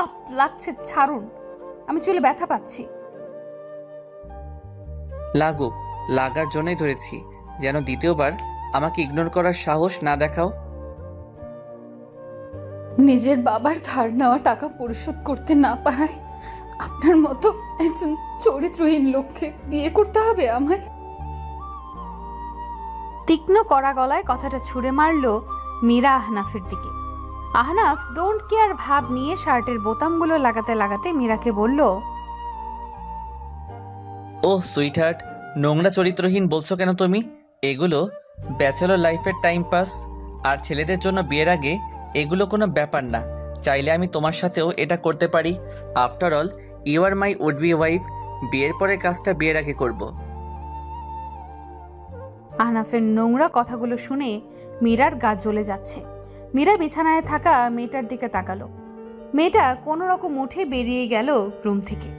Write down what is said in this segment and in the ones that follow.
Up লাগছে, ছাড়ুন, আমি চুলে ব্যথা পাচ্ছি। লাগুক, লাগার জন্যই ধরেছি, যেন দ্বিতীয়বার আমাকে ইগনোর করার সাহস না দেখাও। নিজের বাবার ধার নেওয়া টাকা পরিশোধ করতে না পারায় আপনার মতো একজন চরিত্রহীন লোককে বিয়ে করতে হবে আমায়? তীক্ষ্ণ কড়া গলায় কথাটা ছুঁড়ে মারল মীরা আহনাফের দিকে। আহনাফ ডোন্ট কেয়ার ভাব নিয়ে শার্টের বোতামগুলো লাগাতে লাগাতে মীরাকে বলল, ওহ সুইটহার্ট, নোংরা চরিত্রহীন বলছো কেন তুমি? এগুলো ব্যাচেলর লাইফের টাইম পাস, আর ছেলেদের জন্য বিয়ের আগে এগুলো কোনো ব্যাপার না। চাইলে আমি তোমার সাথেও এটা করতে পারি। After all you are my would be wife. বিয়ের পরে কাজটা বিয়ের আগে করব। আহনাফের নোংরা কথাগুলো শুনে মীরার গা জ্বলে যাচ্ছে। মীরা বিছানায় থাকা মেয়েটার দিকে তাকালো। মেয়েটা কোনো রকম উঠে বেরিয়ে গেল রুম থেকে।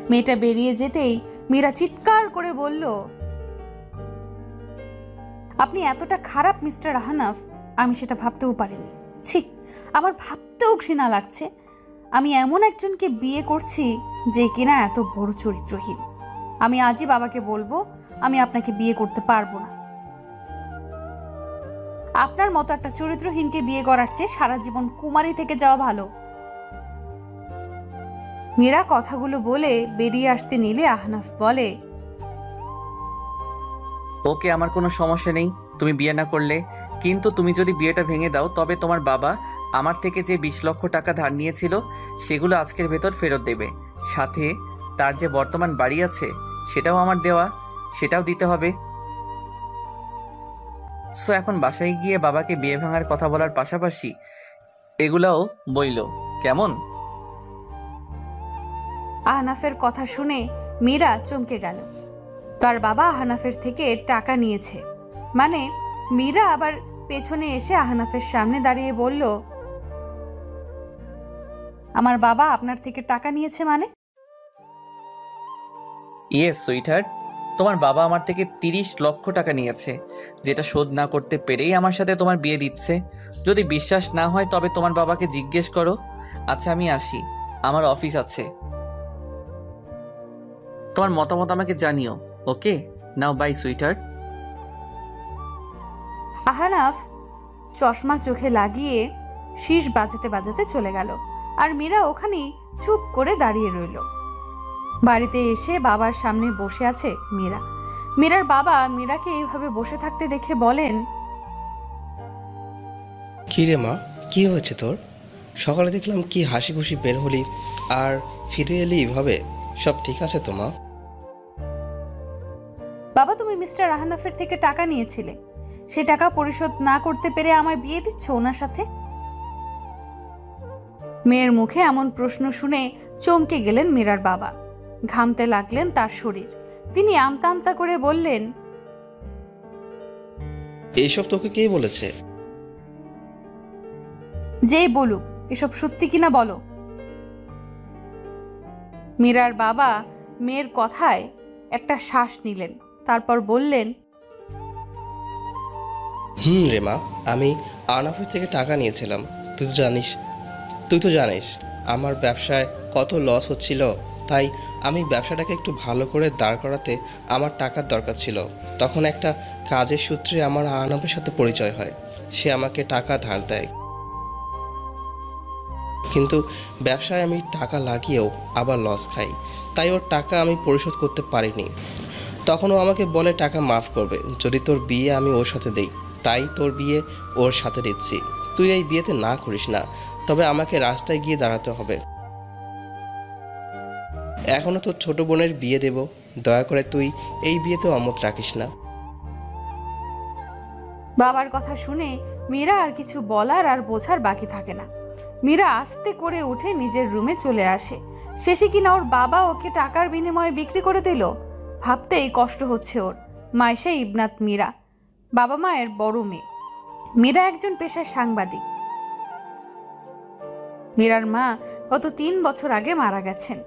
মেয়েটা বেরিয়ে যেতেই মীরা চিৎকার করে বলল, আপনি এতটা খারাপ মিস্টার আহনাফ, আমি সেটা ভাবতেও পারিনি। ছি, আমার ভাবতেও ঘৃণা লাগছে। আমি এমন একজনকে বিয়ে করছি যে কিনা এত বড় চরিত্রহীন। আমি আজই বাবাকে বলবো আমি আপনাকে বিয়ে করতে পারবো না। আপনার মতো একটা চরিত্রহীনকে বিয়ে করার চেয়ে সারা জীবন কুমারী থেকে যাওয়া ভালো। মীরা কথাগুলো বলে বেরিয়ে আসতে নিলে আহনাফ বলে, ওকে, আমার কোনো সমস্যা নেই তুমি বিয়ে না করলে, কিন্তু তুমি যদি বিয়েটা ভেঙে দাও তবে তোমার বাবা আমার থেকে যে 20 লক্ষ টাকা ধার নিয়েছিল সেগুলো আজকের ভেতর ফেরত দেবে। সাথে তার যে বর্তমান বাড়ি আছে সেটাও আমার দেওয়া, সেটাও দিতে হবে। সো এখন বাসায় গিয়ে বাবাকে বিয়ে ভাঙার কথা বলার পাশাপাশি এগুলাও বইল, কেমন? আহনাফের কথা শুনে মীরা চমকে গেল। তার বাবা আহনাফের থেকে টাকা নিয়েছে মানে? মীরা আবার পেছনে এসে আহনাফের সামনে দাঁড়িয়ে বলল, আমার বাবা আপনার থেকে টাকা নিয়েছে মানে? ইয়েস সুইটহার্ট, তোমার বাবা আমার থেকে 30 লক্ষ টাকা নিয়েছে, যেটা শোধ না করতে পেরেই আমার সাথে তোমার বিয়ে দিচ্ছে। যদি বিশ্বাস না হয় তবে তোমার বাবাকে জিজ্ঞেস করো। আচ্ছা আমি আসি, আমার অফিস আছে। তোমার মতামত আমাকে জানিও। ওকে, নাও বাই সুইটহার্ট। আহনাফ চশমা চোখে লাগিয়ে শীষ বাজাতে বাজাতে চলে গেল। আর মীরা ওখানেই চুপ করে দাঁড়িয়ে রইল। বাড়িতে এসে বাবার সামনে বসে আছে মীরা। মীরার বাবা মীরাকে এইভাবে বসে থাকতে দেখে বলেন, কি রে মা, কি হয়েছে তোর? সকালে দেখলাম কি হাসি খুশি বের হলি, আর ফিরে এলি এভাবে। সব ঠিক আছে তো মা? বাবা, তুমি মিস্টার আহনাফের থেকে টাকা নিয়েছিলে, সে টাকা পরিশোধ না করতে পেরে আমায় বিয়ে দিচ্ছ ওনার সাথে? মেয়ের মুখে এমন প্রশ্ন শুনে চমকে গেলেন মীরার বাবা। ঘামতে লাগলেন তার শরীর। তিনি আমতা আমতা করে বললেন, এইসব তোকে কে বলেছে? যেই বলুক, এসব সত্যি কিনা বলো। মীরার বাবা মেয়ের কথায় একটা শ্বাস নিলেন, তারপর বললেন, রে মা, আমি আহনাফের থেকে টাকা নিয়েছিলাম। তুই তো জানিস আমার ব্যবসায় কত লস হচ্ছিল, তাই আমি ব্যবসাটাকে একটু ভালো করে দাঁড় করাতে আমার টাকার দরকার ছিল। তখন একটা কাজের সূত্রে আমার আহনাফের সাথে পরিচয় হয়। সে আমাকে টাকা ধার দেয়, কিন্তু ব্যবসায় আমি টাকা লাগিয়েও আবার লস খাই, তাই ওর টাকা আমি পরিশোধ করতে পারিনি। তখন ও আমাকে বলে টাকা মাফ করবে যদি তোর বিয়ে আমি ওর সাথে দেই, তাই তোর বিয়ে ওর সাথে দিচ্ছি। তুই এই বিয়েতে না করিস না, তবে আমাকে রাস্তায় গিয়ে দাঁড়াতে হবে। এখনো তোর ছোট বোনের বিয়ে দেব, দয়া করে তুই এই বিয়েতে অমত রাখিস না। বাবার কথা শুনে মীরা আর কিছু বলার আর বোঝার বাকি থাকে না। মীরা আস্তে করে উঠে নিজের রুমে চলে আসে। শেষে কিনা ওর বাবা ওকে টাকার বিনিময়ে বিক্রি করে দিল। ভাবতেই কষ্ট হচ্ছে ওর। মাইশা ইবনাত মীরা, বাবা মায়ের বড় মেয়ে। মীরা একজন পেশার সাংবাদিক। মীরার মা গত 3 বছর আগে মারা গেছেন।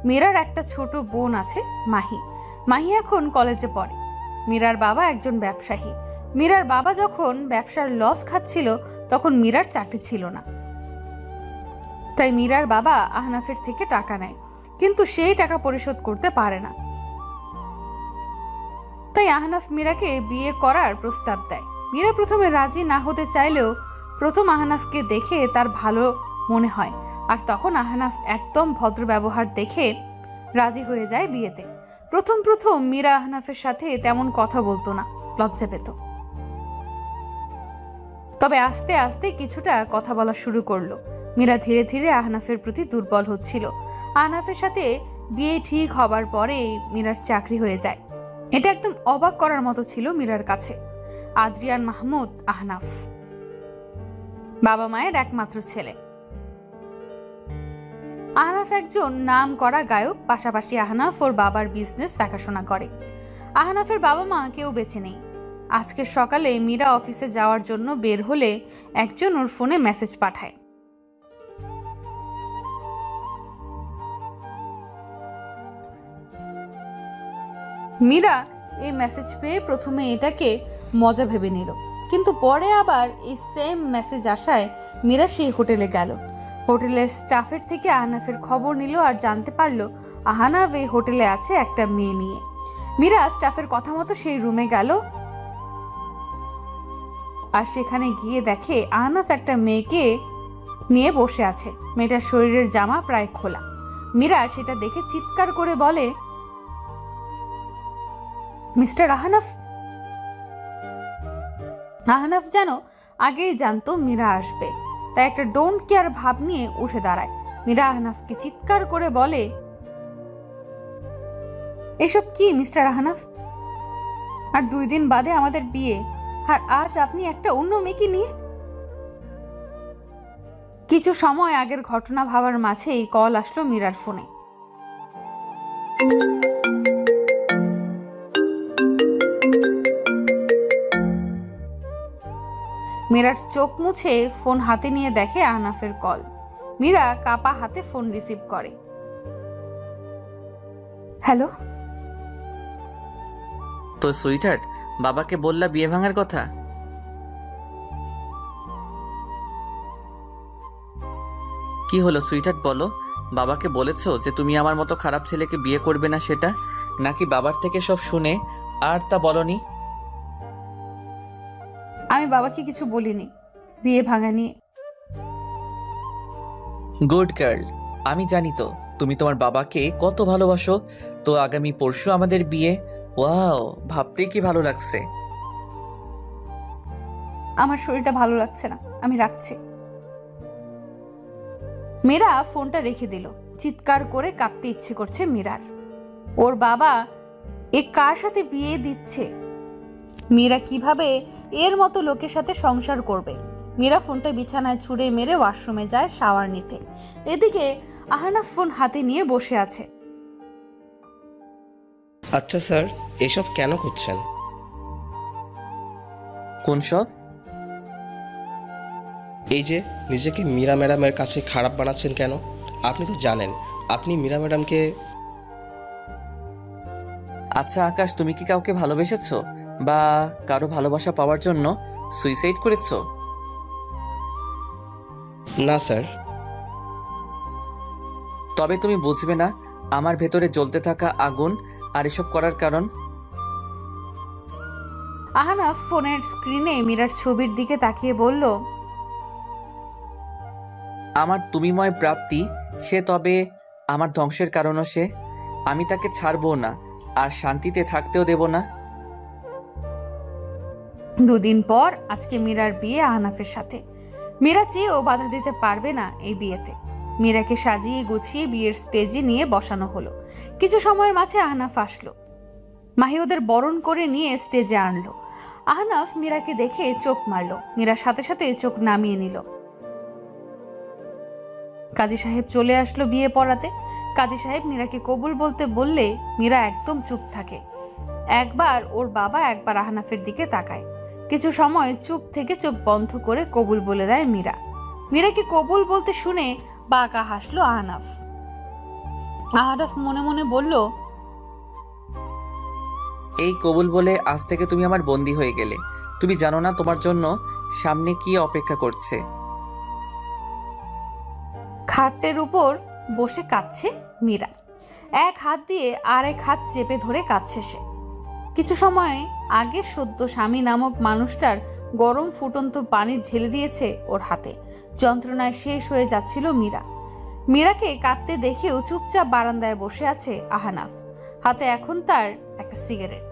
মীরার একটা ছোট বোন আছে মাহি। মাহি এখন কলেজে পড়ে। মীরার বাবা একজন ব্যবসায়ী। মীরার বাবা যখন ব্যবসার লস খাচ্ছিল তখন মীরার চাকরি ছিল না। তাই মীরার বাবা আহনাফের থেকে টাকা নেয়, কিন্তু সেই টাকা পরিশোধ করতে পারে না। তাই আহনাফ মীরাকে বিয়ে করার প্রস্তাব দেয়। মীরা প্রথমে রাজি না হতে চাইলেও প্রথম আহনাফকে দেখে তার ভালো মনে হয়, আর তখন আহনাফ একদম ভদ্র ব্যবহার দেখে রাজি হয়ে যায় বিয়েতে। প্রথম প্রথম মীরা আহনাফের সাথে তেমন কথা বলতো না, লজ্জা পেত। তবে আস্তে আস্তে কিছুটা কথা বলা শুরু করলো। মীরা ধীরে ধীরে আহনাফের প্রতি দুর্বল হচ্ছিল। আহনাফের সাথে বিয়ে ঠিক হবার পরেই মীরার চাকরি হয়ে যায়। এটা একদম অবাক করার মতো ছিল মীরার কাছে। আদ্রিয়ান মাহমুদ আহনাফ বাবা মায়ের একমাত্র ছেলে। আহনাফ একজন নাম করা গায়ক, পাশাপাশি আহনাফ ওর বাবার বিজনেস দেখাশোনা করে। আহনাফের বাবা মা কেউ বেঁচে নেই। আজকে সকালে মীরা অফিসে যাওয়ার জন্য বের হলে একজন ওর ফোনে মেসেজ পাঠায়। মীরা এই মেসেজ পেয়ে প্রথমে এটাকে মজা ভেবে নিল, কিন্তু পরে আবার এই সেম মেসেজ আসায় মীরা সেই হোটেলে গেল। হোটেলের স্টাফের থেকে আহনাফের খবর নিল আর জানতে পারলো আহনাফ এই হোটেলে আছে একটা মেয়ে নিয়ে। মীরা স্টাফের কথা মতো সেই রুমে গেল আর সেখানে গিয়ে দেখে আহনাফ একটা মেয়েকে নিয়ে বসে আছে। মেয়েটার শরীরের জামা প্রায় খোলা। মীরা সেটা দেখে চিৎকার করে বলে, মিস্টার আহনাফ। আহনাফ যেন আগেই জানতো মীরা আসবে, তাই একটা ডোন্ট কেয়ার ভাব নিয়ে উঠে দাঁড়ায়। মীরা আহনাফকে চিৎকার করে বলে, এসব কি মিস্টার আহনাফ? আর 2 দিন বাদে আমাদের বিয়ে, আর আজ আপনি একটা অন্য মেয়েকে নিয়ে। কিছু সময় আগের ঘটনা ভাবার মাঝেই কল আসলো মীরার ফোনে। মীরার চোখ মুছে ফোন হাতে নিয়ে দেখে আহনাফের কল। মীরা কাপা হাতে ফোন রিসিভ করে। হ্যালো। তো সুইটহার্ট, বাবাকে বললা বিয়ে ভাঙার কথা? কি হলো সুইটহার্ট, বলো। বাবাকে বলেছো যে তুমি আমার মতো খারাপ ছেলেকে বিয়ে করবে না সেটা, নাকি বাবার থেকে সব শুনে আর তা বলনি? আমি বাবাকে কিছু বলিনি বিয়ে ভাঙা নিয়ে। Good girl. আমি জানি তো তুমি তোমার বাবাকে কত ভালোবাসো। তো আগামী পরশু আমাদের বিয়ে। ওয়াও, ভাবতেই কি ভালো লাগছে। আমার শরীরটা ভালো লাগছে না, আমি রাখছি। মীরা ফোনটা রেখে দিল। চিৎকার করে কাঁদতে ইচ্ছে করছে মীরার। ওর বাবা এ কার সাথে বিয়ে দিচ্ছে? মীরা কিভাবে এর মতো লোকের সাথে সংসার করবে? মীরা ফোনটা বিছানায় ছুঁড়ে মেরে ওয়াশরুমে যায় শাওয়ার নিতে। এদিকে আহনাফ ফোন হাতে নিয়ে বসে আছে। আচ্ছা স্যার, এসব কেন করছেন? কোন সব? এই যে নিজেকে মীরা ম্যাডামের কাছে খারাপ বানাচ্ছেন কেন? আপনি তো জানেন আপনি মীরা ম্যাডামকে। আচ্ছা আকাশ, তুমি কি কাউকে ভালোবেসেছো বা কারো ভালোবাসা পাওয়ার জন্য সুইসাইড করেছো? না স্যার। তবে তুমি বুঝবে না আমার ভেতরে জ্বলতে থাকা আগুন আর এসব করার কারণ। আহনাফ ফোনের স্ক্রিনে মীরার ছবির দিকে তাকিয়ে বলল, আমার তুমিময় প্রাপ্তি সে, তবে আমার ধ্বংসের কারণও সে। আমি তাকে ছাড়বো না আর শান্তিতে থাকতেও দেব না। 2 দিন পর আজকে মীরার বিয়ে আহনাফের সাথে। মীরা চেয়েও বাধা দিতে পারবে না এই বিয়েতে। মীরাকে সাজিয়ে গুছিয়ে বিয়ের স্টেজে নিয়ে বসানো হলো। কিছু সময়ের মাঝে আহনাফ আসলো। মাহি ওদের বরণ করে নিয়ে স্টেজে আনলো। আহনাফ মীরাকে দেখে চোখ মারলো। মীরার সাথে সাথে চোখ নামিয়ে নিল। কাজী সাহেব চলে আসলো বিয়ে পড়াতে। কাজী সাহেব মীরাকে কবুল বলতে বললে মীরা একদম চুপ থাকে। একবার ওর বাবা, একবার আহনাফের দিকে তাকায়। কিছু সময় চুপ থেকে চোখ বন্ধ করে কবুল বলে দেয় মীরা। মীরাকে কবুল বলতে শুনে বাঁকা হাসলো আহনাফ। আহনাফ মনে মনে বলল, এই কবুল বলে আজ থেকে তুমি আমার বন্দী হয়ে গেলে। তুমি জানো না তোমার জন্য সামনে কি অপেক্ষা করছে। খাটের উপর বসে কাঁদছে মীরা। এক হাত দিয়ে আর এক হাত চেপে ধরে কাঁদছে সে। কিছু সময় আগে সদ্য স্বামী নামক মানুষটার গরম ফুটন্ত পানি ঢেলে দিয়েছে ওর হাতে। যন্ত্রণায় শেষ হয়ে যাচ্ছিল মীরা। মীরাকে কাঁদতে দেখেও চুপচাপ বারান্দায় বসে আছে আহনাফ। হাতে এখন তার একটা সিগারেট।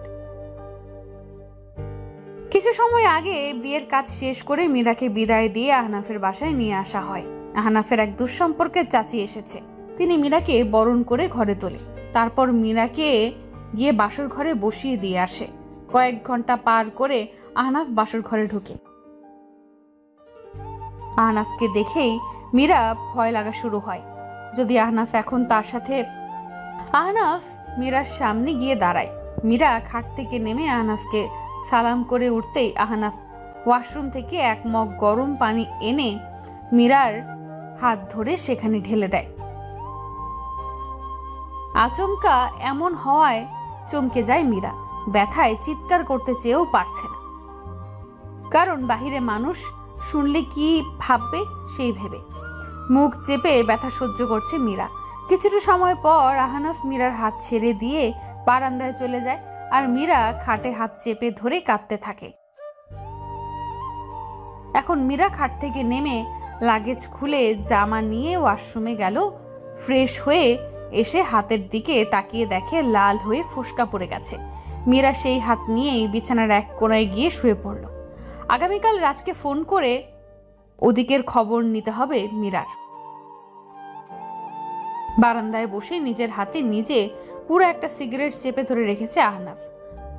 কিছু সময় আগে বিয়ের কাজ শেষ করে মীরাকে বিদায় দিয়ে আহনাফের বাসায় নিয়ে আসা হয়। আহনাফের এক দুঃসম্পর্কের চাচি এসেছে। তিনি মীরাকে বরণ করে ঘরে তোলে। তারপর মীরাকে গিয়ে বাসর ঘরে বসিয়ে দিয়ে আসে। কয়েক ঘন্টা পার করে আহনাফ বাসর ঘরে ঢুকে। আহনাফকে দেখেই মীরা ভয় লাগা শুরু হয়। যদি আহনাফ এখন তার সাথে। আহনাফ মীরার সামনে গিয়ে দাঁড়ায়। মীরা খাট থেকে নেমে আহনাফকে সালাম করে উঠতেই আহনাফ ওয়াশরুম থেকে এক মগ গরম পানি এনে মীরার হাত ধরে সেখানে ঢেলে দেয়। আচমকা এমন হওয়ায় চমকে যায় মীরা। ব্যথায় চিৎকার করতে চেয়েও পারছে না, কারণ বাহিরে মানুষ শুনলে কি ভাববে সেই ভেবে। মুখ চেপে ব্যথা সহ্য করছে মীরা। কিছুটা সময় পর আহনাফ মীরার হাত ছেড়ে দিয়ে বারান্দায় চলে যায়, আর মীরা খাটে হাত চেপে ধরে কাঁদতে থাকে। এখন মীরা খাট থেকে নেমে লাগেজ খুলে জামা নিয়ে ওয়াশরুমে গেল। ফ্রেশ হয়ে এসে হাতের দিকে তাকিয়ে দেখে লাল হয়ে ফোসকা পড়ে গেছে। মীরা সেই হাত নিয়েই বিছানার এক কোণায় গিয়ে শুয়ে পড়ল। আগামীকাল রাজকে ফোন করে ওদিকের খবর নিতে হবে মীরার। বারান্দায় বসে নিজের হাতে নিজে পুরো একটা সিগারেট চেপে ধরে রেখেছে আহনাফ।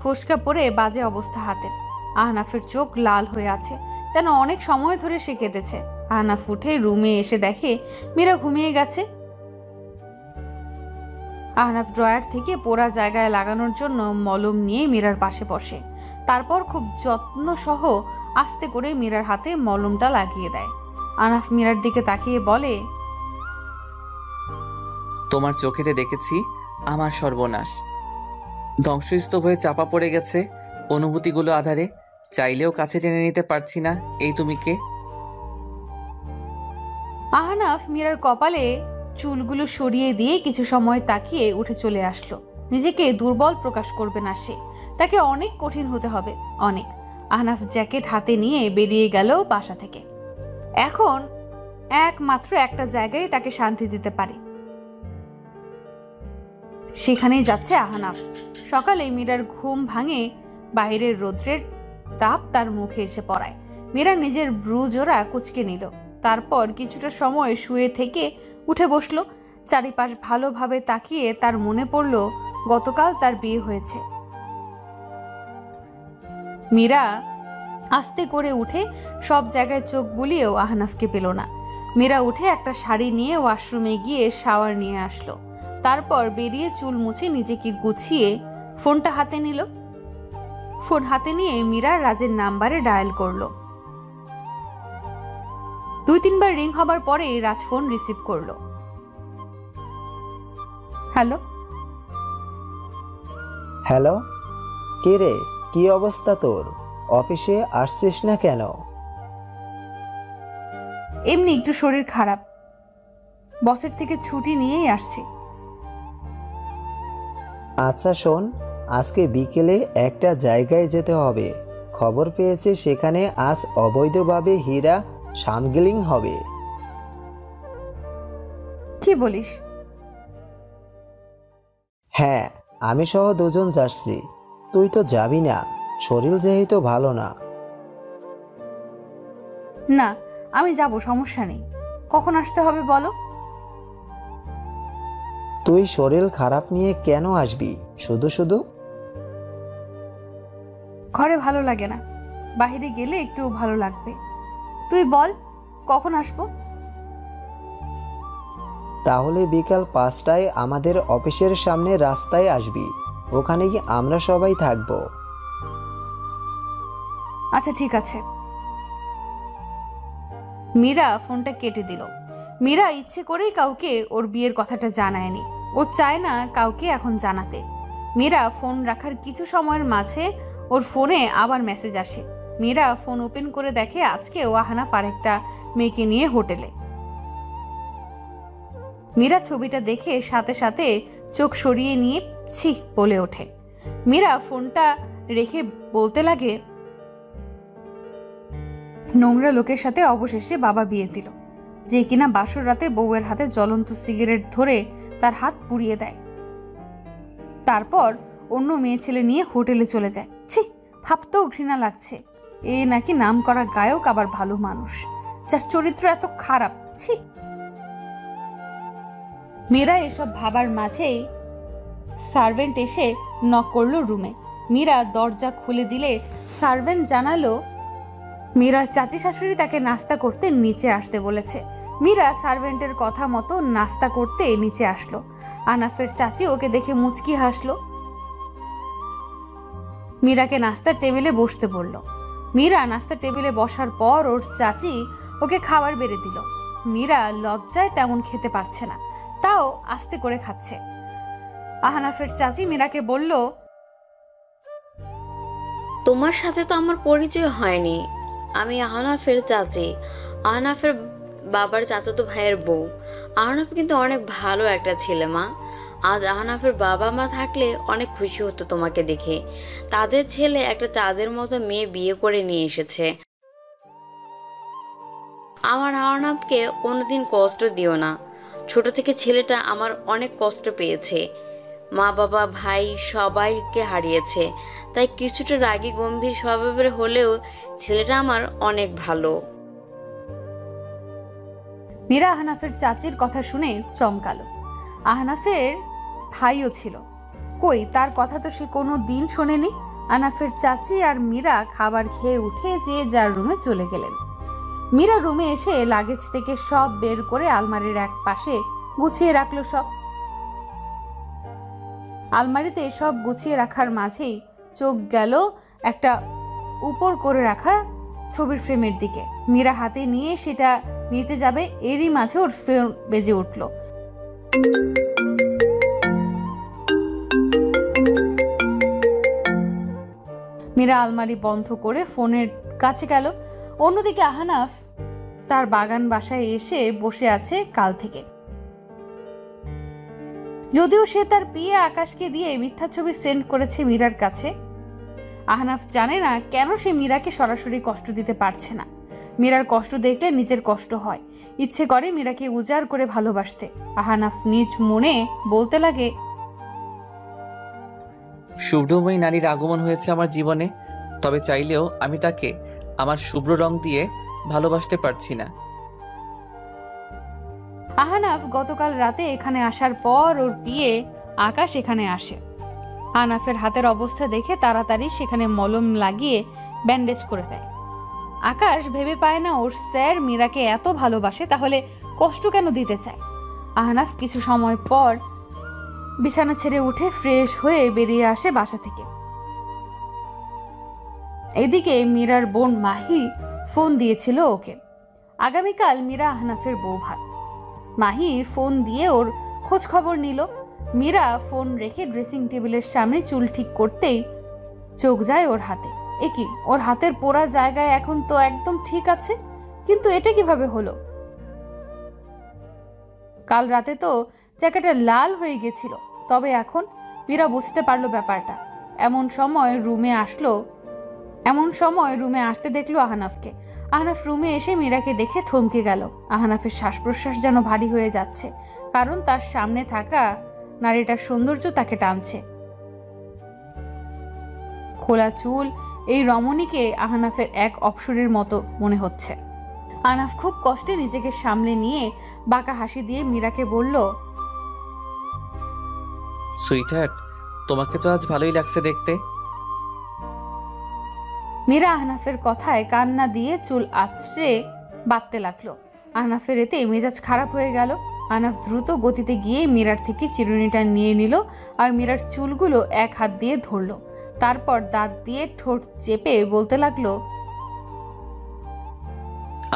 ফোসকা পড়ে বাজে অবস্থা হাতের। আহনাফের চোখ লাল হয়ে আছে, যেন অনেক সময় ধরে সে কেঁদেছে। আহনাফ উঠে রুমে এসে দেখে মীরা ঘুমিয়ে গেছে। আহনাফ ড্রয়ার থেকে পোড়া জায়গায় লাগানোর জন্য মলম নিয়ে মীরার পাশে বসে। তারপর খুব যত্ন সহ আস্তে করে মীরার হাতে মলমটা লাগিয়ে দেয়। আহনাফ মীরার দিকে তাকিয়ে বলে, তোমার চোখেতে দেখেছি আমার সর্বনাশ। ধ্বংসস্তূপ হয়ে চাপা পড়ে গেছে অনুভূতিগুলো আধারে। চাইলেও কাছে টেনে নিতে পারছি না। এই তুমি কে? আহনাফ মীরার কপালে চুলগুলো সরিয়ে দিয়ে কিছু সময় তাকিয়ে উঠে চলে আসলো। নিজেকে দুর্বল প্রকাশ করবে না সে, তাকে অনেক কঠিন হতে হবে, অনেক। আহনাফ জ্যাকেট হাতে নিয়ে বেরিয়ে গেল বাসা থেকে। এখন একমাত্র একটা জায়গায় তাকে শান্তি দিতে পারে, সেখানেই যাচ্ছে আহনাফ। সকালে মীরার ঘুম ভাঙে বাইরের রৌদ্রের তাপ তার মুখে এসে পড়ায়। মীরা নিজের ব্রু জোড়া কুঁচকে নিল। তারপর কিছুটা সময় শুয়ে থেকে উঠে বসলো। চারিপাশ ভালোভাবে তাকিয়ে তার মনে পড়ল গতকাল তার বিয়ে হয়েছে। মীরা আস্তে করে উঠে সব জায়গায় চোখ বুলিয়েও আহনাফকে পেল না। মীরা উঠে একটা শাড়ি নিয়ে ওয়াশরুমে গিয়ে শাওয়ার নিয়ে আসলো। তারপর বেরিয়ে চুল মুছে নিজেকে গুছিয়ে ফোনটা হাতে নিল। ফোন হাতে নিয়ে মীরা রাজের নাম্বারে ডায়াল করলো। 2-3 বার রিং হবার পরে রাজ ফোন রিসিভ করলো। হ্যালো। হ্যালো, কে রে? কি অবস্থা তোর? অফিসে আসছিস না কেন? এমনি একটু শরীর খারাপ, বসের থেকে ছুটি নিয়েই আসছি। আচ্ছা শোন, আজকে বিকেলে একটা জায়গায় যেতে হবে। খবর পেয়েছে সেখানে আজ অবৈধভাবে হীরা স্মাগলিং হবে। কি বলিস? হ্যাঁ, আমি সহ 2 জন যাচ্ছি। তুই তো যাবি না, শরীর যেহেতু ভালো না। না, আমি যাব, সমস্যা নেই। কখন আসতে হবে বলো? তুই শরীর খারাপ নিয়ে কেন আসবি শুধু শুধু? ঘরে ভালো লাগে না, বাইরে গেলে একটু ভালো লাগবে। তুই বল কখন আসবো? তাহলে বিকাল 5টায় আমাদের অফিসের সামনে রাস্তায় আসবি। ওখানেই আমরা সবাই থাকবো। আচ্ছা ঠিক আছে। মীরা ফোনটা কেটে দিল। মীরা ইচ্ছে করেই কাউকে ওর বিয়ের কথাটা জানায়নি। ও চায় না কাউকে এখন জানাতে। মীরা ফোন রাখার কিছু সময়ের মাঝে ওর ফোনে আবার মেসেজ আসে। মীরা ফোন ওপেন করে দেখে আজকে ও আহনাফ আরেকটা মেয়েকে নিয়ে হোটেলে। মীরা ছবিটা দেখে সাথে সাথে চোখ সরিয়ে নিয়ে ছি বলে ওঠে। মীরা ফোনটা রেখে বলতে লাগে, নোংরা লোকের সাথে অবশেষে বাবা বিয়ে দিল, যে কিনা বাসর রাতে বউয়ের হাতে জ্বলন্ত সিগারেট ধরে তার হাত পুড়িয়ে দেয়, তারপর অন্য মেয়ে ছেলে নিয়ে হোটেলে চলে যায়। ছি, ভাবতেও ঘৃণা লাগছে। এ নাকি নাম করা গায়ক, আবার ভালো মানুষ, যার চরিত্র এত খারাপ। ছি। মীরা এসব ভাবার মাঝেই সার্ভেন্ট এসে নক করলো রুমে। মীরা দরজা খুলে দিলে সার্ভেন্ট জানালো মীরার চাচি শাশুড়ি তাকে নাস্তা করতে নিচে আসতে বলেছে। মীরা সার্ভেন্টের কথা মতো নাস্তা করতে নিচে আসলো। আহনাফের চাচি ওকে দেখে মুচকি হাসলো। মীরাকে নাস্তার টেবিলে বসতে বলল। মীরা নাস্তার টেবিলে বসার পর ওর চাচি ওকে খাবার বেড়ে দিল। মীরা লজ্জায় তেমন খেতে পারছে না, তাও আস্তে করে খাচ্ছে। আহনাফের চাচি মীরাকে বলল, তোমার সাথে তো আমার পরিচয় হয়নি। আমি আহনাফের চাচি, আহনাফের বাবার চাচাতো ভাইয়ের বউ। আহনাফ কিন্তু অনেক ভালো একটা ছেলে মা। আজ আহনাফের বাবা মা থাকলে অনেক খুশি হতো তোমাকে দেখে। তাদের ছেলে একটা চাঁদের মতো মেয়ে বিয়ে করে নিয়ে এসেছে। আমার আহনাফকে কোনোদিন কষ্ট দিও না। ছোট থেকে ছেলেটা আমার অনেক কষ্ট পেয়েছে, মা বাবা ভাই সবাইকে হারিয়েছে, তাই কিছুটা রাগী গম্ভীর স্বভাবের হলেও ছেলেটা আমার অনেক ভালো। মীরা আহনাফের চাচির কথা শুনে চমকালো। আহনাফের ভাইও ছিল, কই তার কথা তো সে কোনো দিন শোনেনি। আহনাফের চাচি আর মীরা খাবার খেয়ে উঠে যে যার রুমে চলে গেলেন। মীরা রুমে এসে লাগেজ থেকে সব বের করে আলমারির এক পাশে গুছিয়ে রাখলো সব। আলমারিতে সব গুছিয়ে রাখার মাঝেই চোখ গেল একটা উপর করে রাখা ছবির ফ্রেমের দিকে। মীরা হাতে নিয়ে সেটা নিতে যাবে, এরই মাঝে ওর ফোন বেজে উঠল। মীরা আলমারি বন্ধ করে ফোনের কাছে গেল। অন্যদিকে আহনাফ তার বাগান বাসায় এসে বসে আছে কাল থেকে। যদিও সে তার বিয়ে আকাশকে দিয়ে মিথ্যা ছবি সেন্ড করেছে মীরার কাছে, আহনাফ জানে না কেন সে মীরাকে সরাসরি কষ্ট দিতে পারছে না। মীরার কষ্ট দেখলে নিজের কষ্ট হয়, ইচ্ছে করে মীরাকে উজাড় করে ভালোবাসতে। আহনাফ নিজ মনে বলতে লাগে, শুভ্রময়ী নারীর আগমন হয়েছে আমার জীবনে, তবে চাইলেও আমি তাকে আমার শুভ্র রং দিয়ে ভালোবাসতে পারছি না। আহনাফ গতকাল রাতে এখানে আসার পর ওর বিয়ে আকাশ এখানে আসে। আহনাফের হাতের অবস্থা দেখে তাড়াতাড়ি সেখানে মলম লাগিয়ে ব্যান্ডেজ করে দেয়। আকাশ ভেবে পায় না ওর স্যার মীরাকে এত ভালোবাসে, তাহলে কষ্ট কেন দিতে চায়। আহনাফ কিছু সময় পর বিছানা ছেড়ে উঠে ফ্রেশ হয়ে বেরিয়ে আসে বাসা থেকে। এদিকে মীরার বোন মাহি ফোন দিয়েছিল ওকে। আগামীকাল মীরা আহনাফের বউ ভাত। মাহি ফোন দিয়ে ওর খোঁজ খবর নিল। মীরা ফোন রেখে ড্রেসিং টেবিলের সামনে চুল ঠিক করতেই চোখ যায় ওর হাতে। একি, ওর হাতের পোড়া জায়গায় এখন তো একদম ঠিক আছে, কিন্তু এটা কিভাবে হলো? কাল রাতে তো জায়গাটা লাল হয়ে গেছিল, তবে এখন মীরা বুঝতে পারলো ব্যাপারটা। এমন সময় রুমে আসতে দেখলো আহনাফকে। আহনাফ রুমে এসে মীরাকে দেখে থমকে গেল। আহনাফের শ্বাস প্রশ্বাস যেন ভারী হয়ে যাচ্ছে, কারণ তার সামনে থাকা নারীটার সৌন্দর্য তাকে টানছে। খোলা চুল এই রমণীকে আহনাফের এক অপসরের মতো মনে হচ্ছে। আহনাফ খুব কষ্টে নিজেকে সামলে নিয়ে বাঁকা হাসি দিয়ে মীরাকে বলল, সুইটহার্ট, তোমাকে তো আজ ভালোই লাগছে দেখতে। মীরা আহনাফের কথায় কান্না দিয়ে চুল আছড়ে বাঁধতে লাগলো। আহনাফের এতে মেজাজ খারাপ হয়ে গেল। আহনাফ দ্রুত গতিতে গিয়ে মীরার থেকে চিরুনিটা নিয়ে নিল আর মীরার চুলগুলো এক হাত দিয়ে ধরলো। তারপর দাঁত দিয়ে ঠোঁট চেপে বলতে লাগলো,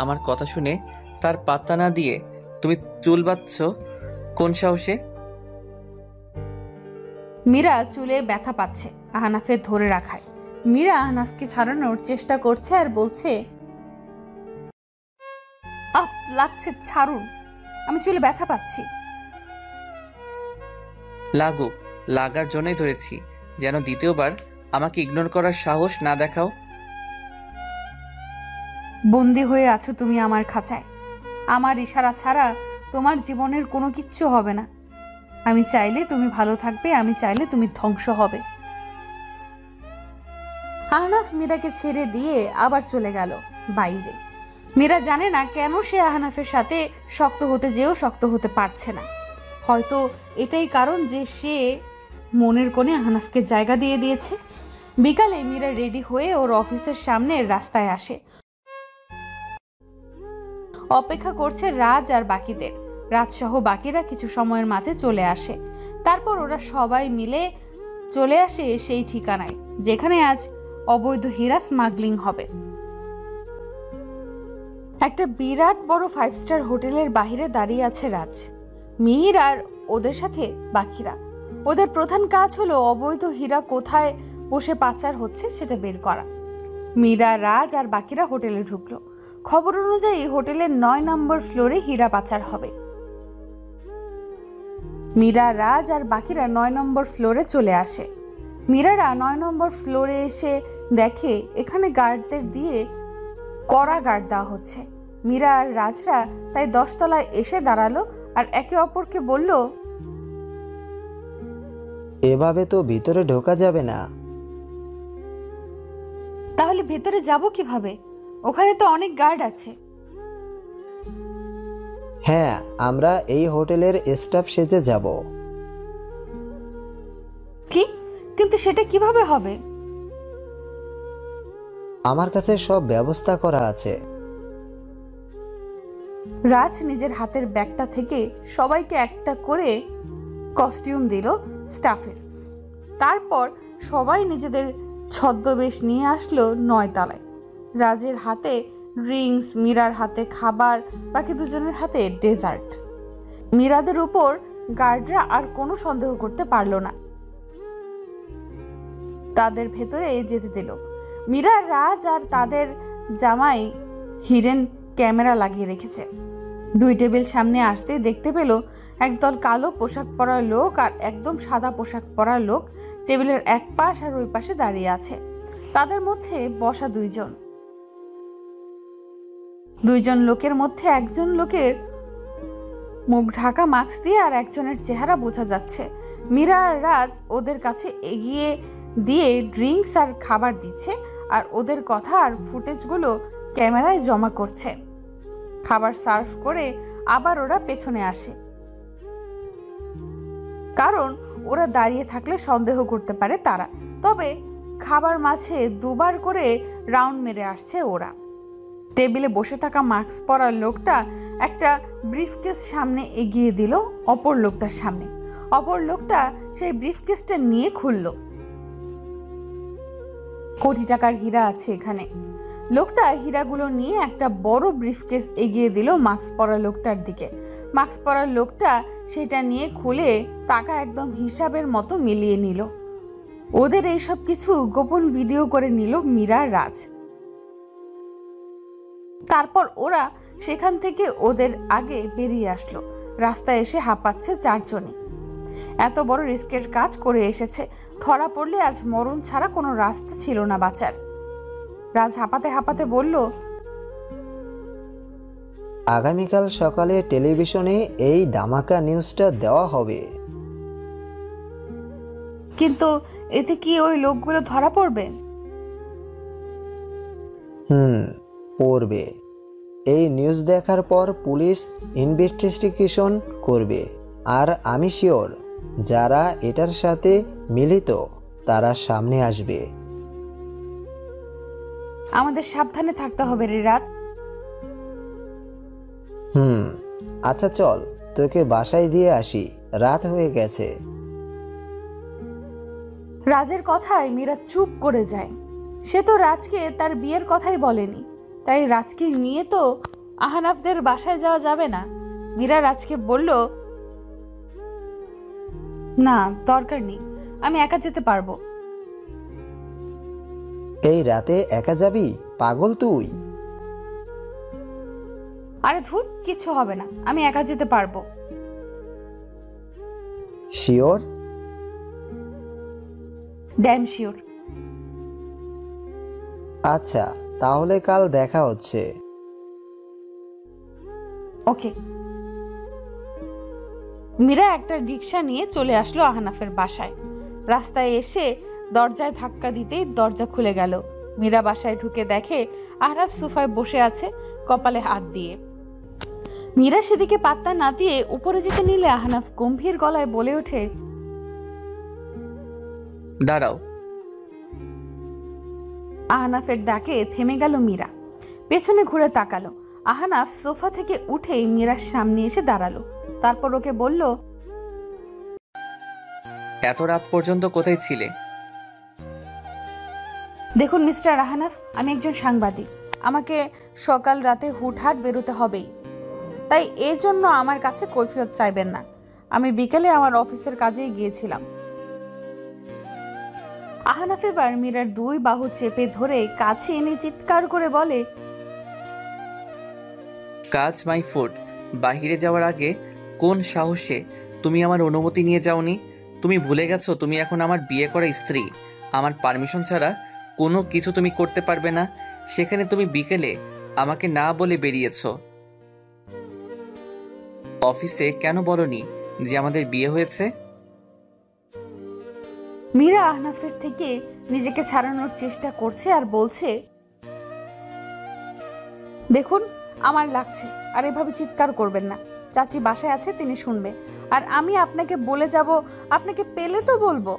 আমার কথা শুনে তার পাত্তা না দিয়ে তুমি চুল বাঁধছ কোন সাহসে? মীরা চুলে ব্যথা পাচ্ছে আহনাফের ধরে রাখায়। মীরা আহনাফকে ছাড়ানোর চেষ্টা করছে আর বলছে, লাগছে, ছাড়ুন, আমি চুলে ব্যথা পাচ্ছি। লাগুক, লাগার জন্যই ধরেছি, যেন দ্বিতীয়বার আমাকে ইগনোর করার সাহস না দেখাও। বন্দি হয়ে আছো তুমি আমার খাঁচায়। আমার ইশারা ছাড়া তোমার জীবনের কোনো কিচ্ছু হবে না। আমি চাইলে তুমি ভালো থাকবে, আমি চাইলে তুমি ধ্বংস হবে। আহনাফ মীরাকে ছেড়ে দিয়ে আবার চলে গেল বাইরে। মীরা জানে না কেন সে আহনাফের সাথে শক্ত হতে যেও শক্ত হতে পারছে না। হয়তো এটাই কারণ যে সে মনের কোণে আহনাফকে জায়গা দিয়ে দিয়েছে। বিকালে মীরা রেডি হয়ে ওর অফিসের সামনে রাস্তায় আসে। অপেক্ষা করছে রাজ আর বাকিদের। রাজসহ বাকিরা কিছু সময়ের মাঝে চলে আসে। তারপর ওরা সবাই মিলে চলে আসে সেই ঠিকানায় যেখানে আজ অবৈধ হীরা স্মাগলিং হবে। একটা বিরাট বড় 5 স্টার হোটেলের বাইরে দাঁড়িয়ে আছে রাজ, মীর আর ওদের সাথে বাকিরা। ওদের প্রধান কাজ হলো অবৈধ হীরা কোথায় বসে পাচার হচ্ছে সেটা বের করা। মীরা, রাজ আর বাকিরা হোটেলে ঢুকলো। খবর অনুযায়ী হোটেলের 9 নম্বর ফ্লোরে হীরা পাচার হবে। মীরা, রাজ আর বাকিরা 9 নম্বর ফ্লোরে চলে আসে। মীরারা 9 নম্বর ফ্লোরে এসে দেখে এখানে গার্ডদের দিয়ে কড়া গার্ড দেওয়া হচ্ছে। মীরা আর রাজরা তাই 10 তলায় এসে দাঁড়ালো আর একে অপরকে বলল, এভাবে তো ভিতরে ঢোকা যাবে না। তাহলে ভেতরে যাব কিভাবে? ওখানে তো অনেক গার্ড আছে। হ্যাঁ, আমরা এই হোটেলের স্টাফ সেজে যাব। কি? কিন্তু সেটা কিভাবে হবে? আমার কাছে সব ব্যবস্থা করা আছে। রাজ নিজের হাতের ব্যাগটা থেকে সবাইকে একটা করে কস্টিউম দিল স্টাফের। তারপর সবাই নিজেদের ছদ্মবেশ নিয়ে আসলো 9 তলায়। রাজের হাতে ড্রিঙ্কস, মীরার হাতে খাবার, বাকি দুজনের হাতে ডেজার্ট। মীরাদের উপর গার্ডরা আর কোনো সন্দেহ করতে পারল না, তাদের ভেতরে যেতে দিল। মীরা, রাজ আর তাদের জামাই হিডেন ক্যামেরা লাগিয়ে রেখেছে। 2 টেবিল সামনে আসতে দেখতে পেল একদল কালো পোশাক পরা লোক আর একদম সাদা পোশাক পরা লোক টেবিলের এক পাশ আর ওই পাশে দাঁড়িয়ে আছে। তাদের মধ্যে বসা 2জন লোকের মধ্যে একজন লোকের মুখ ঢাকা মাস্ক দিয়ে আর একজনের চেহারা বোঝা যাচ্ছে। মীরা আর রাজ ওদের কাছে এগিয়ে দিয়ে ড্রিঙ্কস আর খাবার দিচ্ছে আর ওদের কথা আর ফুটেজগুলো ক্যামেরায় জমা করছে। খাবার সার্ভ করে আবার ওরা পেছনে আসে, কারণ ওরা দাঁড়িয়ে থাকলে সন্দেহ করতে পারে তারা। তবে খাবার মাঝে 2 বার করে রাউন্ড মেরে আসছে ওরা। টেবিলে বসে থাকা মাস্ক পরা লোকটা একটা ব্রিফকেস সামনে এগিয়ে দিল অপর লোকটার সামনে। অপর লোকটা সেই ব্রিফকেসটা নিয়ে খুলল। কোটি টাকার হীরা আছে এখানে। লোকটা হীরাগুলো নিয়ে একটা বড় ব্রিফকেস এগিয়ে দিল মাস্ক পরা লোকটার দিকে। মাস্ক পরা লোকটা সেটা নিয়ে খুলে টাকা একদম হিসাবের মতো মিলিয়ে নিল। ওদের এইসব কিছু গোপন ভিডিও করে নিল মীরা, রাজ। তারপর ওরা সেখান থেকে ওদের আগে বেরিয়ে আসলো। রাস্তায় এসে হাঁপাচ্ছে 4 জনে। এত বড় রিস্কের কাজ করে এসেছে, ধরা পড়লে আজ মরণ ছাড়া কোনো রাস্তা ছিল না বাঁচার। রাজ হাঁপাতে হাঁপাতে বলল, আগামীকাল সকালে টেলিভিশনে এই ধামাকা নিউজটা দেওয়া হবে। কিন্তু এতে কি ওই লোকগুলো ধরা পড়বে? পড়বে। এই নিউজ দেখার পর পুলিশ ইনভেস্টিগেশন করবে, আর আমি শিওর যারা এটার সাথে মিলিত তারা সামনে আসবে। আমাদের সাবধানে থাকতে হবে রে রাজ। আচ্ছা চল, তোকে বাসায় দিয়ে আসি, রাত হয়ে গেছে। রাজের কথায় মীরা চুপ করে যায়। সে তো রাজকে তার বিয়ের কথাই বলেনি, তাই রাজকে নিয়ে তো আহনাফদের বাসায় যাওয়া যাবে না। মীরা রাজকে বলল, না দরকার নেই, আমি একা যেতে পারবো। এই রাতে একা যাবি? পাগল তুই? আরে ধুর, কিছু হবে না, আমি একা যেতে পারবো। শিওর? Damn sure. আচ্ছা, তাহলে কাল দেখা হচ্ছে। ওকে। মীরা একটা রিক্সা নিয়ে চলে আসলো আহনাফের বাসায়। রাস্তায় এসে দরজায় ধাক্কা দিতেই দরজা খুলে গেল। মীরা বাসায় ঢুকে দেখে আহনাফ সোফায় বসে আছে, কপালে হাত দিয়ে। মীরা সেদিকে পাত্তা না দিয়ে উপরে যেতে নিলে আহনাফ গম্ভীর গলায় বলে ওঠে, দাঁড়াও। আহনাফের ডাকে থেমে গেল মীরা। পেছনে ঘুরে তাকালো। আহনাফ সোফা থেকে উঠেই মীরার সামনে এসে দাঁড়ালো। তারপর ওকে বলল, এত রাত পর্যন্ত কোথায় ছিলে? দেখুন মিস্টার আহনাফ, আমি একজন সাংবাদিক। আমাকে সকাল রাতে হুটহাট বেরোতে হবেই, তাই এর জন্য আমার কাছে কৈফিয়ত চাইবেন না। আমি বিকেলে আমার অফিসের কাজেই গিয়েছিলাম। আহনাফ এবার মীরার দুই বাহু চেপে ধরে কাছে এনে চিৎকার করে বলে, কাজ মাই ফুড। বাহিরে যাওয়ার আগে কোন সাহসে তুমি আমার অনুমতি নিয়ে যাওনি? তুমি ভুলে গেছো তুমি এখন আমার বিয়ে করা স্ত্রী। আমার পারমিশন ছাড়া কোনো কিছু তুমি করতে পারবে না। সেখানে তুমি বিকেলে আমাকে না বলে বেরিয়েছো। অফিসে কেন বলনি যে আমাদের বিয়ে হয়েছে? মীরা আহনাফের থেকে নিজেকে ছাড়ানোর চেষ্টা করছে আর বলছে, দেখুন আমার লাগছে, আর এভাবে চিৎকার করবেন না। চাচি বাসায় আছে, তিনি শুনবে। আর আমি আপনাকে বলে যাব, আপনাকে পেলে তো বলবো।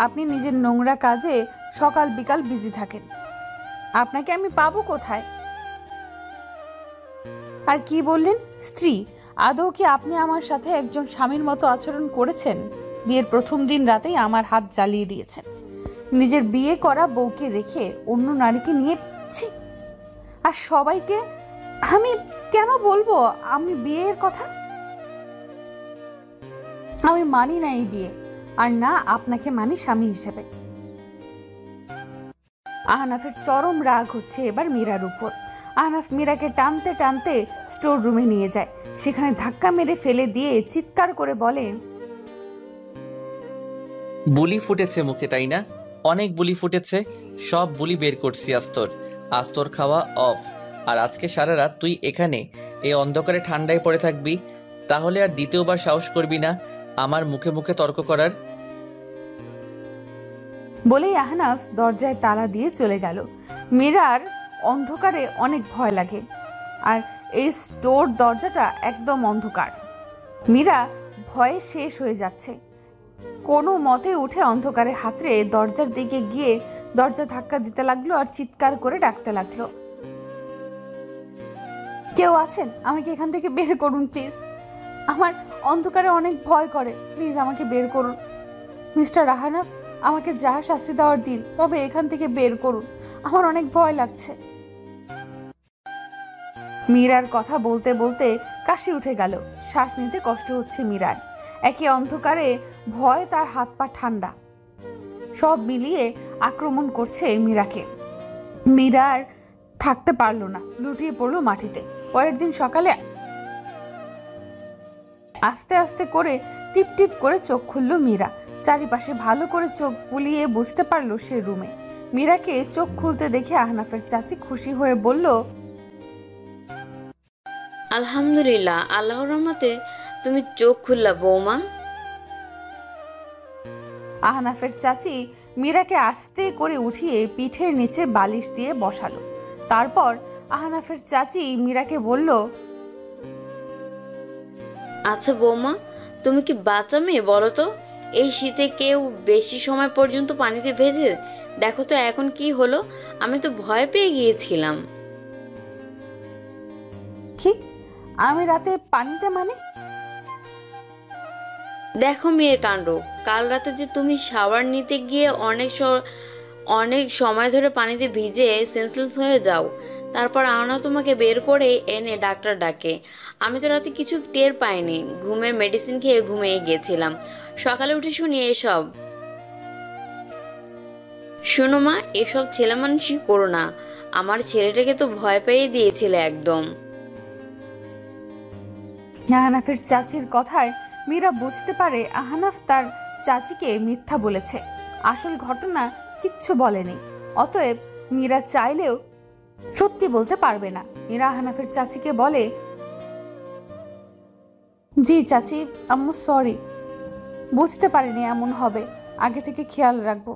আপনি নিজের নোংরা কাজে সকাল বিকাল বিজি থাকেন, আপনাকে আমি পাবো কোথায়? আর কি বললেন স্ত্রী? আদৌ কি আপনি আমার সাথে একজন স্বামীর মতো আচরণ করেছেন? বিয়ের প্রথম দিন রাতেই আমার হাত জ্বালিয়ে দিয়েছেন। নিজের বিয়ে করা বউকে রেখে অন্য নারীকে নিয়ে ছি! আর সবাইকে আমি কেন বলবো আমি বিয়ের কথা? আমি মানি না এই বিয়ে, আর না আপনাকে মানি স্বামী হিসেবে। আহনাফের চরম রাগ হচ্ছে এবার মীরার উপর। আহনাফ মীরাকে টানতে টানতে স্টোর রুমে নিয়ে যায়। সেখানে ধাক্কা মেরে ফেলে দিয়ে চিৎকার করে বলে, বুলি ফুটেছে মুখে, তাই না? অনেক বুলি ফুটেছে। সব বুলি বের করছি। আস্তর খাওয়া অফ। আর আজকে সারা রাত তুই এখানে এই অন্ধকারে ঠান্ডায় পড়ে থাকবি। তাহলে আর দ্বিতীয়বার সাহস করবি না আমার মুখে মুখে তর্ক করার। বলেই আহনাফ দরজায় তালা দিয়ে চলে গেল। মীরার অন্ধকারে অনেক ভয় লাগে, আর এই স্টোর দরজাটা একদম অন্ধকার। মীরা ভয়ে শেষ হয়ে যাচ্ছে। কোনো মতে উঠে অন্ধকারে হাতড়ে দরজার দিকে গিয়ে দরজা ধাক্কা দিতে লাগলো আর চিৎকার করে ডাকতে লাগলো, কেউ আছেন? আমাকে এখান থেকে বের করুন প্লিজ। আমার অন্ধকারে অনেক ভয় করে, প্লিজ আমাকে বের করুন। মিস্টার আহনাফ, আমাকে যা শাস্তি দেওয়ার দিন, তবে এখান থেকে বের করুন, আমার অনেক ভয় লাগছে। মীরার কথা বলতে বলতে কাশি উঠে গেল। শ্বাস নিতে কষ্ট হচ্ছে মীরার। একে অন্ধকারে ভয়, তার হাত পা ঠান্ডা, সব মিলিয়ে আক্রমণ করছে মীরাকে। মীরার থাকতে পারলো না, লুটিয়ে পড়লো মাটিতে। পরের দিন সকালে আস্তে আস্তে করে টিপ টিপ করে চোখ খুলল মীরা। চারিপাশে ভালো করে চোখ বুলিয়ে বুঝতে পারলো সে রুমে। মীরাকে চোখ খুলতে দেখে আহনাফের চাচি খুশি হয়ে বলল, আলহামদুলিল্লাহ, আল্লাহর রহমতে তুমি চোখ খুললা বৌমা। আহনাফের চাচি মীরাকে আস্তে করে উঠিয়ে পিঠের নিচে বালিশ দিয়ে বসালো। তারপর আহনাফের চাচি মীরাকে বলল, আচ্ছা বৌমা, তুমি কি বাচ্চা মেয়ে বলো তো? এই শীতে কেউ বেশি সময় পর্যন্ত পানিতে ভেজে দেখো তো এখন কি হলো? আমি তো ভয় পেয়ে গিয়েছিলাম। কি? আমি রাতে পানিতে মানে? দেখো মেয়ের কাণ্ড, কাল রাতে যে তুমি শাওয়ার নিতে গিয়ে অনেক সময় ধরে পানিতে ভিজে সেন্সলেস হয়ে যাও, তারপর আনা তোমাকে বের করে এনে ডাক্তার ডাকে। আমি তো রাতে কিছু টের পাইনি, ঘুমের মেডিসিন খেয়ে ঘুমিয়ে গিয়েছিলাম। সকালে উঠে শুনি এসব। শোনো মা, এসব ছেলে মানুষই করো না। আমার ছেলেটাকে তো ভয় পেয়ে দিয়েছিলে একদম। আহনাফের চাচির কথায় মীরা বুঝতে পারে আহনাফ তার চাচিকে মিথ্যা বলেছে। আসল ঘটনা কিচ্ছু বলেনি। অতএব মীরা চাইলেও সত্যি বলতে পারবে না। মীরা আহনাফের চাচিকে বলে, জি চাচি, আম্মু সরি, বুঝতে পারিনি এমন হবে, আগে থেকে খেয়াল রাখবো।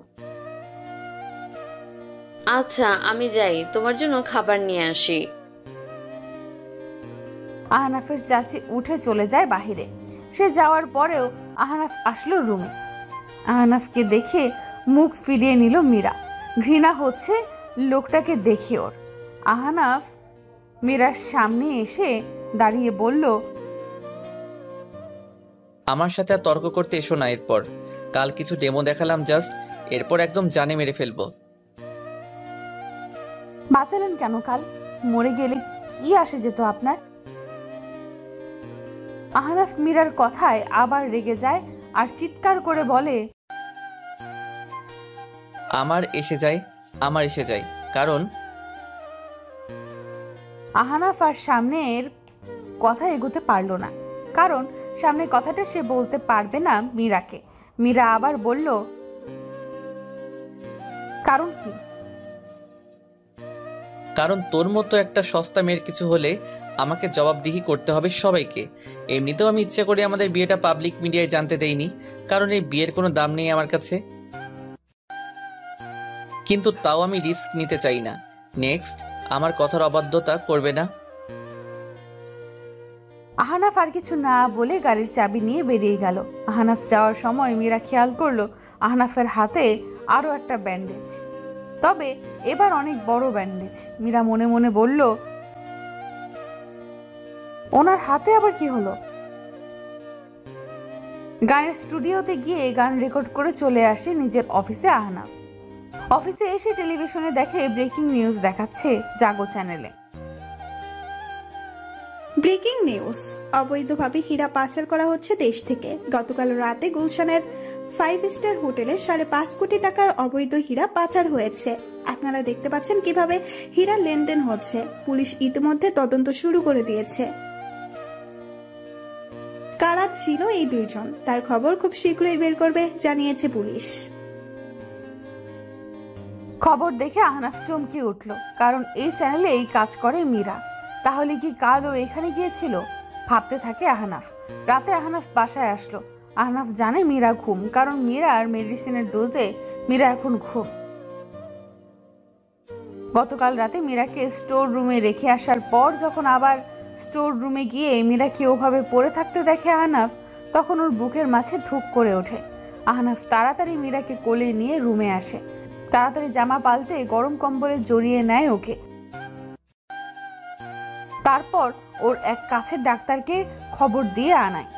আচ্ছা আমি যাই, তোমার জন্য খাবার নিয়ে আসি। আহনাফের চাচি উঠে চলে যায় বাহিরে। সে যাওয়ার পরেও আহনাফ আসলো রুমে। আহনাফকে দেখে মুখ ফিরিয়ে নিল মীরা। ঘৃণা হচ্ছে লোকটাকে দেখে ওর। আহনাফ মীরার সামনে এসে দাঁড়িয়ে বলল, আমার সাথে আর তর্ক করতে এসো না। এরপর কাল কিছু ডেমো দেখালাম জাস্ট, এরপর একদম জানে মেরে ফেলবো। বাঁচালেন কেন? কাল মরে গেলে কি আসে যেত আপনার? আহনাফ মীরার কথায় আবার রেগে যায় আর চিৎকার করে বলে, আমার এসে যায়, কারণ আহনাফ আর সামনের কথা এগোতে পারল না, কারণ সামনের কথাটা সে বলতে পারবে না মীরাকে। মীরা আবার বলল, কারণ কি? কারণ তোর মতো একটা সস্তা মেয়ের কিছু হলে আমাকে জবাবদিহি করতে হবে সবাইকে। এমনিতেও আমি ইচ্ছে করে আমাদের বিয়েটা পাবলিক মিডিয়ায় জানতে দেইনি, কারণ এই বিয়ের কোনো দাম নেই আমার কাছে। কিন্তু তাও আমি রিস্ক নিতে চাই না। নেক্সট আমার কথার অবাধ্যতা করবে না। আহনাফ আর কিছু না বলে গাড়ির চাবি নিয়ে বেরিয়ে গেল। আহনাফ যাওয়ার সময় মীরা খেয়াল করলো আহনাফের হাতে আরো একটা ব্যান্ডেজ, তবে এবার অনেক বড় ব্যান্ডেজ। মীরা মনে মনে বলল, ওনার হাতে আবার কি হলো? গানের স্টুডিওতে গিয়ে গান রেকর্ড করে চলে আসে নিজের অফিসে আহনাফ। অফিসে এসে টেলিভিশনে দেখে ব্রেকিং নিউজ দেখাচ্ছে জাগো চ্যানেলে। ব্রেকিং নিউজ, অবৈধভাবে হীরা পাচার করা হচ্ছে দেশ থেকে। গতকাল রাতে গুলশানের 5 স্টার হোটেলে 5.5 কোটি টাকার অবৈধ হীরা পাচার হয়েছে। আপনারা দেখতে পাচ্ছেন কিভাবে হীরা লেনদেন হচ্ছে। পুলিশ ইতিমধ্যে তদন্ত শুরু করে দিয়েছে। কারা ছিল এই দুইজন তার খবর খুব শীঘ্রই বের করবে জানিয়েছে পুলিশ। খবর দেখে আহনাফ চমকে উঠল, কারণ এই চ্যানেলে এই কাজ করে মীরা। তাহলে কি কাল ও এখানে গিয়েছিল? ভাবতে থাকে আহনাফ। রাতে আহনাফ বাসায় আসলো। আহনাফ জানে মীরা ঘুম, কারণ মীরার মেডিসিনের ডোজে মীরা এখন ঘুম। গতকাল রাতে মীরাকে স্টোর রুমে রেখে আসার পর যখন আবার স্টোর রুমে গিয়ে মীরাকে ওভাবে পড়ে থাকতে দেখে আহনাফ, তখন ওর বুকের মাঝে ধুক করে ওঠে। আহনাফ তাড়াতাড়ি মীরাকে কোলে নিয়ে রুমে আসে। তাড়াতাড়ি জামা পাল্টে গরম কম্বলে জড়িয়ে নেয় ওকে। তারপর ওর এক কাছের ডাক্তারকে খবর দিয়ে আনায়।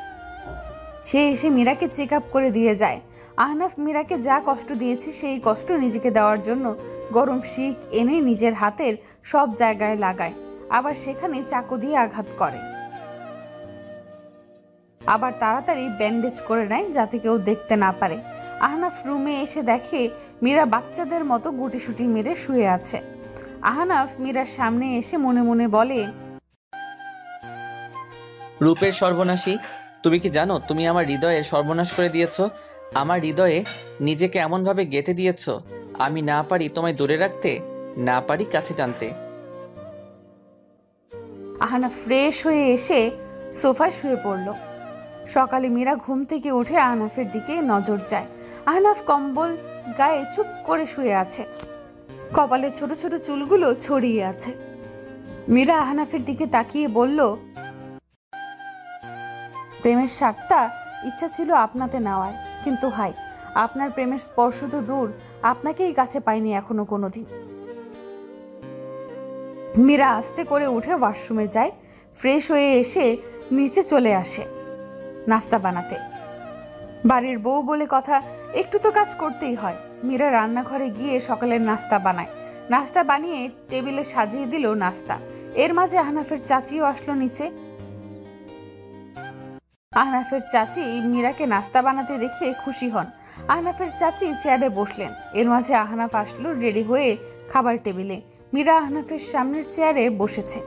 সে এসে মীরাকে চেক আপ করে দিয়ে যায়। আহনাফ মীরাকে যা কষ্ট দিয়েছে সেই কষ্ট নিজেকে দেওয়ার জন্য গরম শিক এনে নিজের হাতের সব জায়গায় লাগায়, আবার সেখানে চাকু দিয়ে আঘাত করে। আবার তাড়াতাড়ি ব্যান্ডেজ করে নেয় যাতে কেউ দেখতে না পারে। আহনাফ রুমে এসে দেখে মীরা বাচ্চাদের মতো গুটিসুটি মেরে শুয়ে আছে। আহনাফ মীরার সামনে এসে মনে মনে বলে, রূপের সর্বনাশী, তুমি কি জানো তুমি আমার হৃদয়ের সর্বনাশ করে দিয়েছো? আমার হৃদয়ে নিজেকে এমনভাবে গেঁথে দিয়েছো আমি না পারি তোমায় দূরে রাখতে, না পারি কাছে টানতে। আহনাফ ফ্রেশ হয়ে এসে সোফায় শুয়ে পড়ল। সকালে মীরা ঘুম থেকে উঠে আহনাফের দিকে নজর যায়। আহনাফ কম্বল গায়ে চুপ করে শুয়ে আছে, কপালে ছোট ছোট চুলগুলো ছড়িয়ে আছে। মীরা আহনাফের দিকে তাকিয়ে বলল, প্রেমের স্বাদটা ইচ্ছা ছিল আপনাতে নেওয়ার, কিন্তু হাই, আপনার প্রেমের স্পর্শ তো দূর, আপনাকেই কাছে পাইনি এখনো কোনোদিন। মীরা আস্তে করে উঠে ওয়াশরুমে যায়। ফ্রেশ হয়ে এসে নিচে চলে আসে নাস্তা বানাতে। বাড়ির বউ বলে কথা, একটু তো কাজ করতেই হয়। মীরা রান্নাঘরে গিয়ে সকালের নাস্তা বানায়। নাস্তা বানিয়ে টেবিলে সাজিয়ে দিল নাস্তা। এর মাঝে আহনাফের চাচিও আসলো নিচে। আহনাফের চাচি মীরাকে নাস্তা বানাতে দেখে খুশি হন। আহনাফের চাচি চেয়ারে বসলেন। এর মাঝে আহনাফ আসলো রেডি হয়ে খাবার টেবিলে। মীরা আহনাফের সামনের চেয়ারে বসেছে।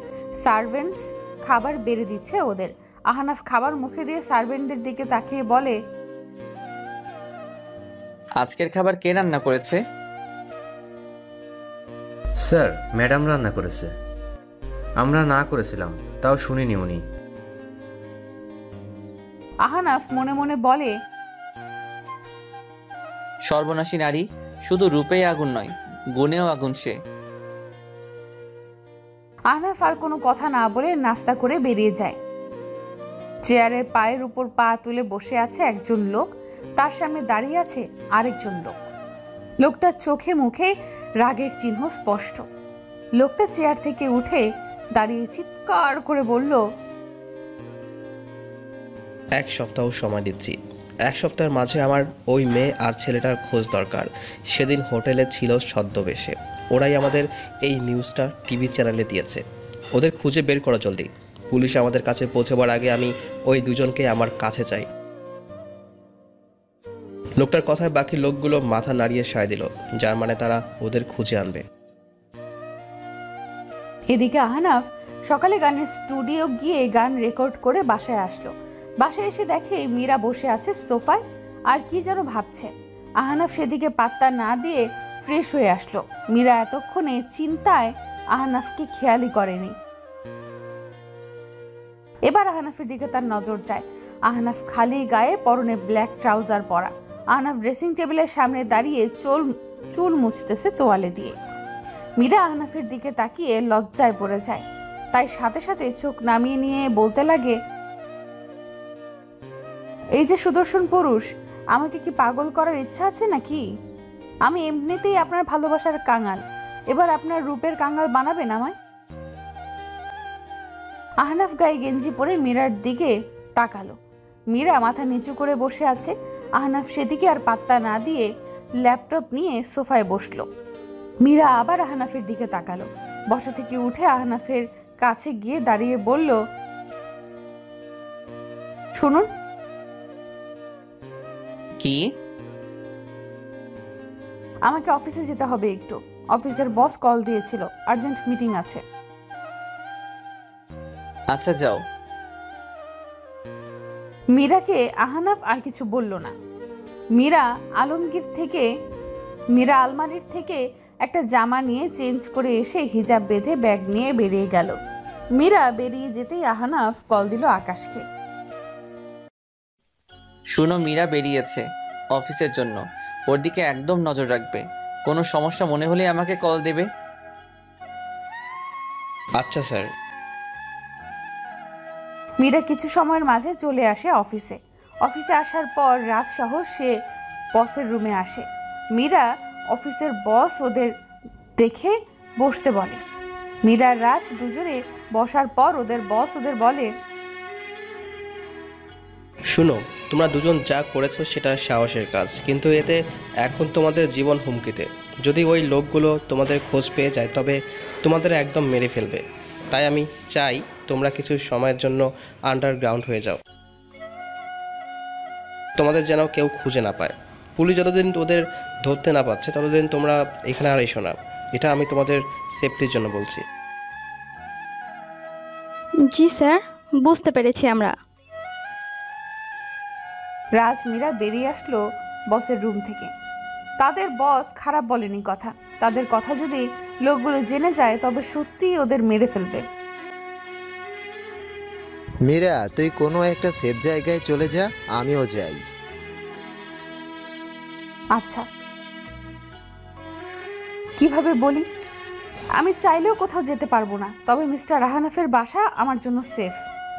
সার্ভেন্টস খাবার বেড়ে দিচ্ছে ওদের। আহনাফ খাবার মুখে দিয়ে সার্ভেন্টদের দিকে তাকিয়ে বলে, আজকের খাবার কে রান্না করেছে? স্যার, ম্যাডাম রান্না করেছে। আমরা না করেছিলাম, তাও শুনিনি উনি। আহনাফ মনে মনে বলে, সর্বনাশী নারী, শুধু রূপেই আগুন নয়, গুণেও আগুন সে। আহনাফ আর কোনো কথা না বলে নাস্তা করে বেরিয়ে যায়। চেয়ারের পায়ের উপর পা তুলে বসে আছে একজন লোক, তার সামনে দাঁড়িয়ে আছে আরেকজন লোক। লোকটার চোখে মুখে রাগের চিহ্ন স্পষ্ট। লোকটা চেয়ার থেকে উঠে দাঁড়িয়ে চিৎকার করে বলল, 1 সপ্তাহ সময় দিচ্ছি। 1 সপ্তাহের মাঝে আমার ওই মেয়ে আর ছেলেটার খোঁজ দরকার। সেদিন হোটেলে ছিল ছদ্মবেশে। ওরাই আমাদের এই নিউজটা টিভি চ্যানেলে দিয়েছে। ওদের খুঁজে বের করো জলদি। পুলিশ আমাদের কাছে পৌঁছবার আগে আমি ওই দুজনকে আমার কাছে চাই। লোকটার কথায় বাকি লোকগুলো মাথা নাড়িয়ে সায় দিল, যার মানে তারা ওদের খুঁজে আনবে। এদিকে আহনাফ সকালে গানের স্টুডিও গিয়ে গান রেকর্ড করে বাসায় আসলো। বাসায় এসে দেখে মীরা বসে আছে সোফায় আর কি যেন ভাবছে। আহনাফ সেদিকে পাত্তা না দিয়ে ফ্রেশ হয়ে আসলো। মীরা এতক্ষণে চিন্তায় আহনাফকে খেয়ালই করেনি। এবার আহনাফের দিকে তার নজর যায়। আহনাফ খালি গায়ে, পরনে ব্ল্যাক ট্রাউজার পরা। আহনাফ ড্রেসিং টেবিলের সামনে দাঁড়িয়ে চুল মুছতেছে তোয়ালে দিয়ে। মীরা আহনাফের দিকে তাকিয়ে লজ্জায় পড়ে যায়, তাই সাথে সাথে চোখ নামিয়ে নিয়ে বলতে লাগে, এই যে সুদর্শন পুরুষ, আমাকে কি পাগল করার ইচ্ছা আছে নাকি? আমি এমনিতেই আপনার ভালোবাসার কাঙাল, এবার আপনার রূপের কাঙাল বানাবেন আমায়? আহনাফ গায়ে গেঞ্জি পরে মীরার দিকে তাকালো। মীরা মাথা নিচু করে বসে আছে। আহনাফ সেদিকে আর পাত্তা না দিয়ে ল্যাপটপ নিয়ে সোফায় বসলো। মীরা আবার আহনাফের দিকে তাকালো। বসা থেকে উঠে আহনাফের কাছে গিয়ে দাঁড়িয়ে বলল, শুনুন। কি? আমাকে অফিসে যেতে হবে একটু। অফিসের বস কল দিয়েছিল, আর্জেন্ট মিটিং আছে। আচ্ছা যাও। মীরাকে আহনাফ আর কিছু বলল না। মীরা আলমারির থেকে একটা জামা নিয়ে চেঞ্জ করে এসে হিজাব বেঁধে ব্যাগ নিয়ে বেরিয়ে গেল। মীরা বেরিয়ে যেতেই আহনাফ কল দিল আকাশকে। শুনো, মীরা বেরিয়েছে অফিসের জন্য, ওর দিকে একদম নজর রাখবে। কোনো সমস্যা মনে হলে আমাকে কল দেবে। আচ্ছা স্যার। মীরা কিছু সময়ের মাঝে চলে আসে অফিসে। অফিসে আসার পর রাত সহ সে বসের রুমে আসে। মীরা অফিসের বস ওদের দেখে বসতে বলে। মীরা আর রাজ দুজনে বসার পর ওদের বস ওদের বলে, শুনো, তোমরা দুজন যা করেছো সেটা সাহসের কাজ, কিন্তু এতে এখন তোমাদের জীবন হুমকিতে। যদি ওই লোকগুলো তোমাদের খোঁজ পেয়ে যায় তবে তোমাদের একদম মেরে ফেলবে। তাই আমি চাই তোমরা কিছু সময়ের জন্য আন্ডারগ্রাউন্ড হয়ে যাও, তোমাদের যেন কেউ খুঁজে না পায়। পুলিশ যতদিন ওদের ধরতে না পারছে ততদিন তোমরা এখানে আর এসো না। এটা আমি তোমাদের সেফটির জন্য বলছি। জি স্যার, বুঝতে পেরেছি আমরা। রাজ মীরা বেরিয়ে আসলো বসের রুম থেকে। তাদের বস খারাপ বলেনি কথা। তাদের কথা যদি লোকগুলো জেনে যায় তবে সত্যিই ওদের মেরে ফেলবে। মীরা, তুই কোনো একটা সেফ জায়গায় চলে যা, আমিও যাই। আচ্ছা, কিভাবে বলি? আমি চাইলেও কোথাও যেতে পারবো না, তবে মিস্টার আহনাফের বাসা আমার জন্য সেফ।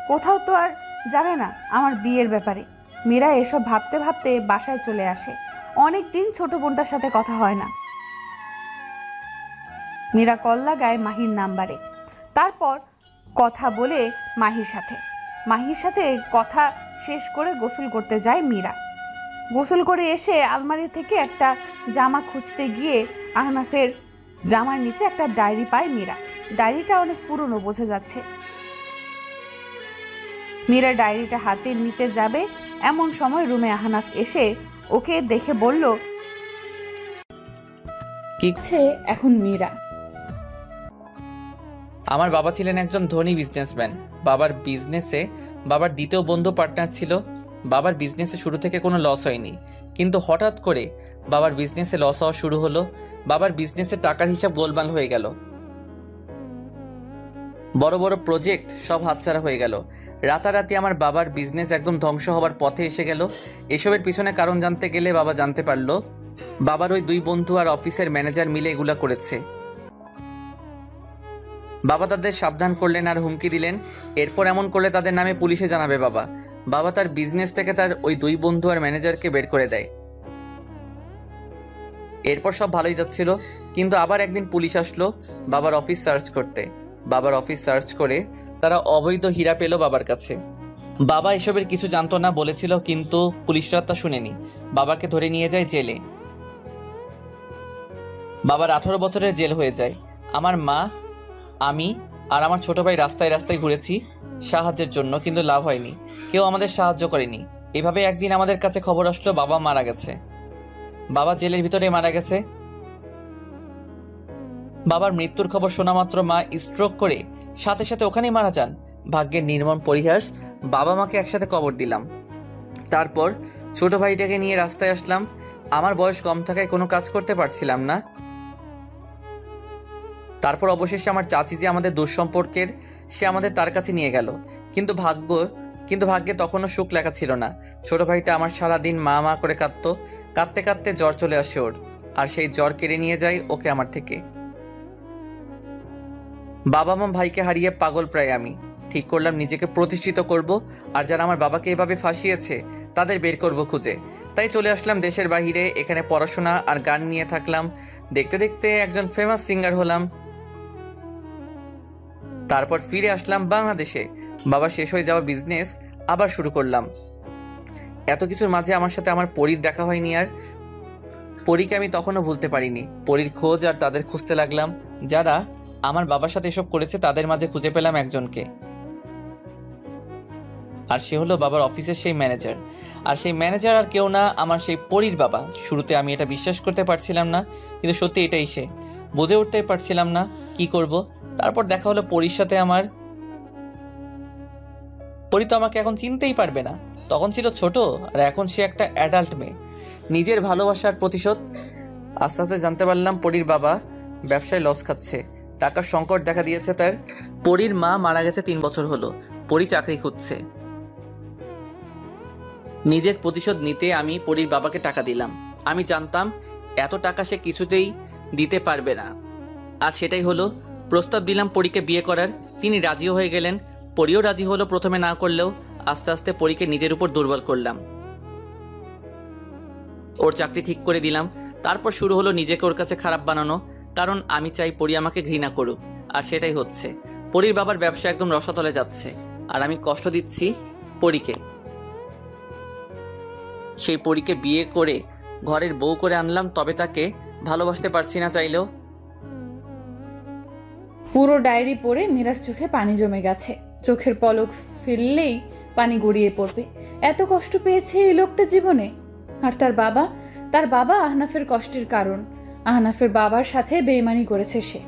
কোথাও তো আর জানে না আমার বিয়ের ব্যাপারে। মীরা এসব ভাবতে ভাবতে বাসায় চলে আসে। অনেক দিন ছোট বোনটার সাথে কথা হয় না। মীরা কল লাগায় মাহির নাম্বারে। তারপর কথা বলে মাহির সাথে কথা শেষ করে গোসল করতে যায় মীরা। গোসল করে এসে আলমারি থেকে একটা জামা খুঁজতে গিয়ে আহনাফের জামার নিচে একটা ডায়েরি পায় মীরা। ডায়েরিটা অনেক পুরনো বোঝা যাচ্ছে। মীরা ডায়েরিটা হাতে নিতে যাবে এমন সময় রুমে আহনাফ এসে ওকে দেখে বলল, কি? এখন মীরা, আমার বাবা ছিলেন একজন ধনী বিজনেসম্যান। বাবার বিজনেসে বাবার দ্বিতীয় বন্ধু পার্টনার ছিল। বাবার বিজনেসে শুরু থেকে কোনো লস হয়নি, কিন্তু হঠাৎ করে বাবার বিজনেসে লস হওয়া শুরু হলো। বাবার বিজনেসে টাকার হিসাব গোলমাল হয়ে গেল, বড় বড় প্রজেক্ট সব হাতছাড়া হয়ে গেল। রাতারাতি আমার বাবার বিজনেস একদম ধ্বংস হওয়ার পথে এসে গেল। এসবের পিছনে কারণ জানতে গেলে বাবা জানতে পারলো বাবার ওই 2 বন্ধু আর অফিসের ম্যানেজার মিলে এগুলা করেছে। বাবা তাদের সাবধান করলেন আর হুমকি দিলেন এরপর এমন করলে তাদের নামে পুলিশে জানাবে। বাবা তার বিজনেস থেকে তার ওই 2 বন্ধু আর ম্যানেজারকে বের করে দেয়। এরপর সব ভালোই যাচ্ছিল, কিন্তু আবার একদিন পুলিশ আসলো বাবার অফিস সার্চ করতে। বাবার অফিস সার্চ করে তারা অবৈধ হীরা পেল বাবার কাছে। বাবা এসবের কিছু জানতো না বলেছিল, কিন্তু পুলিশরা তা শুনেনি। বাবাকে ধরে নিয়ে যায় জেলে। বাবার 18 বছরের জেল হয়ে যায়। আমার মা, আমি আর আমার ছোট ভাই রাস্তায় রাস্তায় ঘুরেছি সাহায্যের জন্য, কিন্তু লাভ হয়নি, কেউ আমাদের সাহায্য করেনি। এভাবে একদিন আমাদের কাছে খবর আসলো বাবা মারা গেছে। বাবা জেলের ভিতরে মারা গেছে। বাবার মৃত্যুর খবর শোনা মাত্র মা স্ট্রোক করে সাথে সাথে ওখানেই মারা যান। ভাগ্যের নির্মম পরিহাস, বাবা মাকে একসাথে কবর দিলাম। তারপর ছোট ভাইটাকে নিয়ে রাস্তায় আসলাম। আমার বয়স কম থাকায় কোনো কাজ করতে পারছিলাম না। তারপর অবশেষে আমার চাচি যে আমাদের দুঃসম্পর্কের, সে আমাদের তার কাছে নিয়ে গেল। কিন্তু ভাগ্যে তখনও সুখ লেখা ছিল না। ছোট ভাইটা আমার সারাদিন মা মা করে কাঁদতো। কাঁদতে কাঁদতে জ্বর চলে আসে ওর, আর সেই জ্বর কেড়ে নিয়ে যায় ওকে আমার থেকে। বাবা মা ভাইকে হারিয়ে পাগল প্রায় আমি। ঠিক করলাম নিজেকে প্রতিষ্ঠিত করব, আর যারা আমার বাবাকে এভাবে ফাঁসিয়েছে তাদের বের করব খুঁজে। তাই চলে আসলাম দেশের বাইরে। এখানে পড়াশোনা আর গান নিয়ে থাকলাম। দেখতে দেখতে একজন ফেমাস সিঙ্গার হলাম। তারপর ফিরে আসলাম বাংলাদেশে। বাবা শেষ হয়ে যাওয়া বিজনেস আবার শুরু করলাম। এত কিছুর মাঝে আমার সাথে আমার পরীর দেখা হয়নি, আর পরীকে আমি তখনও ভুলতে পারিনি। পরীর খোঁজ আর তাদের খুঁজতে লাগলাম। যারা আমার বাবার সাথে এসব করেছে তাদের মাঝে খুঁজে পেলাম একজনকে, আর সে হলো বাবার অফিসের সেই ম্যানেজার। আর সেই ম্যানেজার আর কেউ না, আমার সেই পরীর বাবা। শুরুতে আমি এটা বিশ্বাস করতে পারছিলাম না, কিন্তু সত্যি এটাই সে। বুঝে উঠতে পারছিলাম না কি করব। তারপর দেখা হলো পরীর সাথে আমার। পরী তো আমাকে এখন চিনতেই পারবে না, তখন ছিল ছোট, আর এখন সে একটা অ্যাডাল্ট মেয়ে। নিজের ভালোবাসার প্রতিশোধ। আস্তে আস্তে জানতে পারলাম পরীর বাবা ব্যবসায় লস খাচ্ছে, টাকার সংকট দেখা দিয়েছে তার। পরীর মা মারা গেছে 3 বছর হলো। পরী চাকরি খুঁজছে। নিজের প্রতিশোধ নিতে আমি পরীর বাবাকে টাকা দিলাম। আমি জানতাম এত টাকা সে কিছুতেই দিতে পারবে না, আর সেটাই হলো। প্রস্তাব দিলাম পরীকে বিয়ে করার। তিনি রাজিও হয়ে গেলেন। পরীও রাজি হলো, প্রথমে না করলেও আস্তে আস্তে পরীকে নিজের উপর দুর্বল করলাম। ওর চাকরি ঠিক করে দিলাম। তারপর শুরু হলো নিজেকে ওর কাছে খারাপ বানানো, কারণ আমি চাই পরী আমাকে ঘৃণা করুক, আর সেটাই হচ্ছে। পরীর বাবার ব্যবসা একদম রসাতলে যাচ্ছে, আর আমি কষ্ট দিচ্ছি পরীকে। সেই পরীকে বিয়ে করে ঘরের বউ করে আনলাম, তবে তাকে ভালোবাসতে পারছি না চাইলেও। পুরো ডায়েরি পড়ে মীরার চোখে পানি জমে গেছে। চোখের পলক ফেললেই পানি গড়িয়ে পড়বে। এত কষ্ট পেয়েছে এই লোকটা জীবনে। আর তার বাবা আহনাফের কষ্টের কারণ। আহনাফের বাবার সাথে বেইমানি করেছে সে।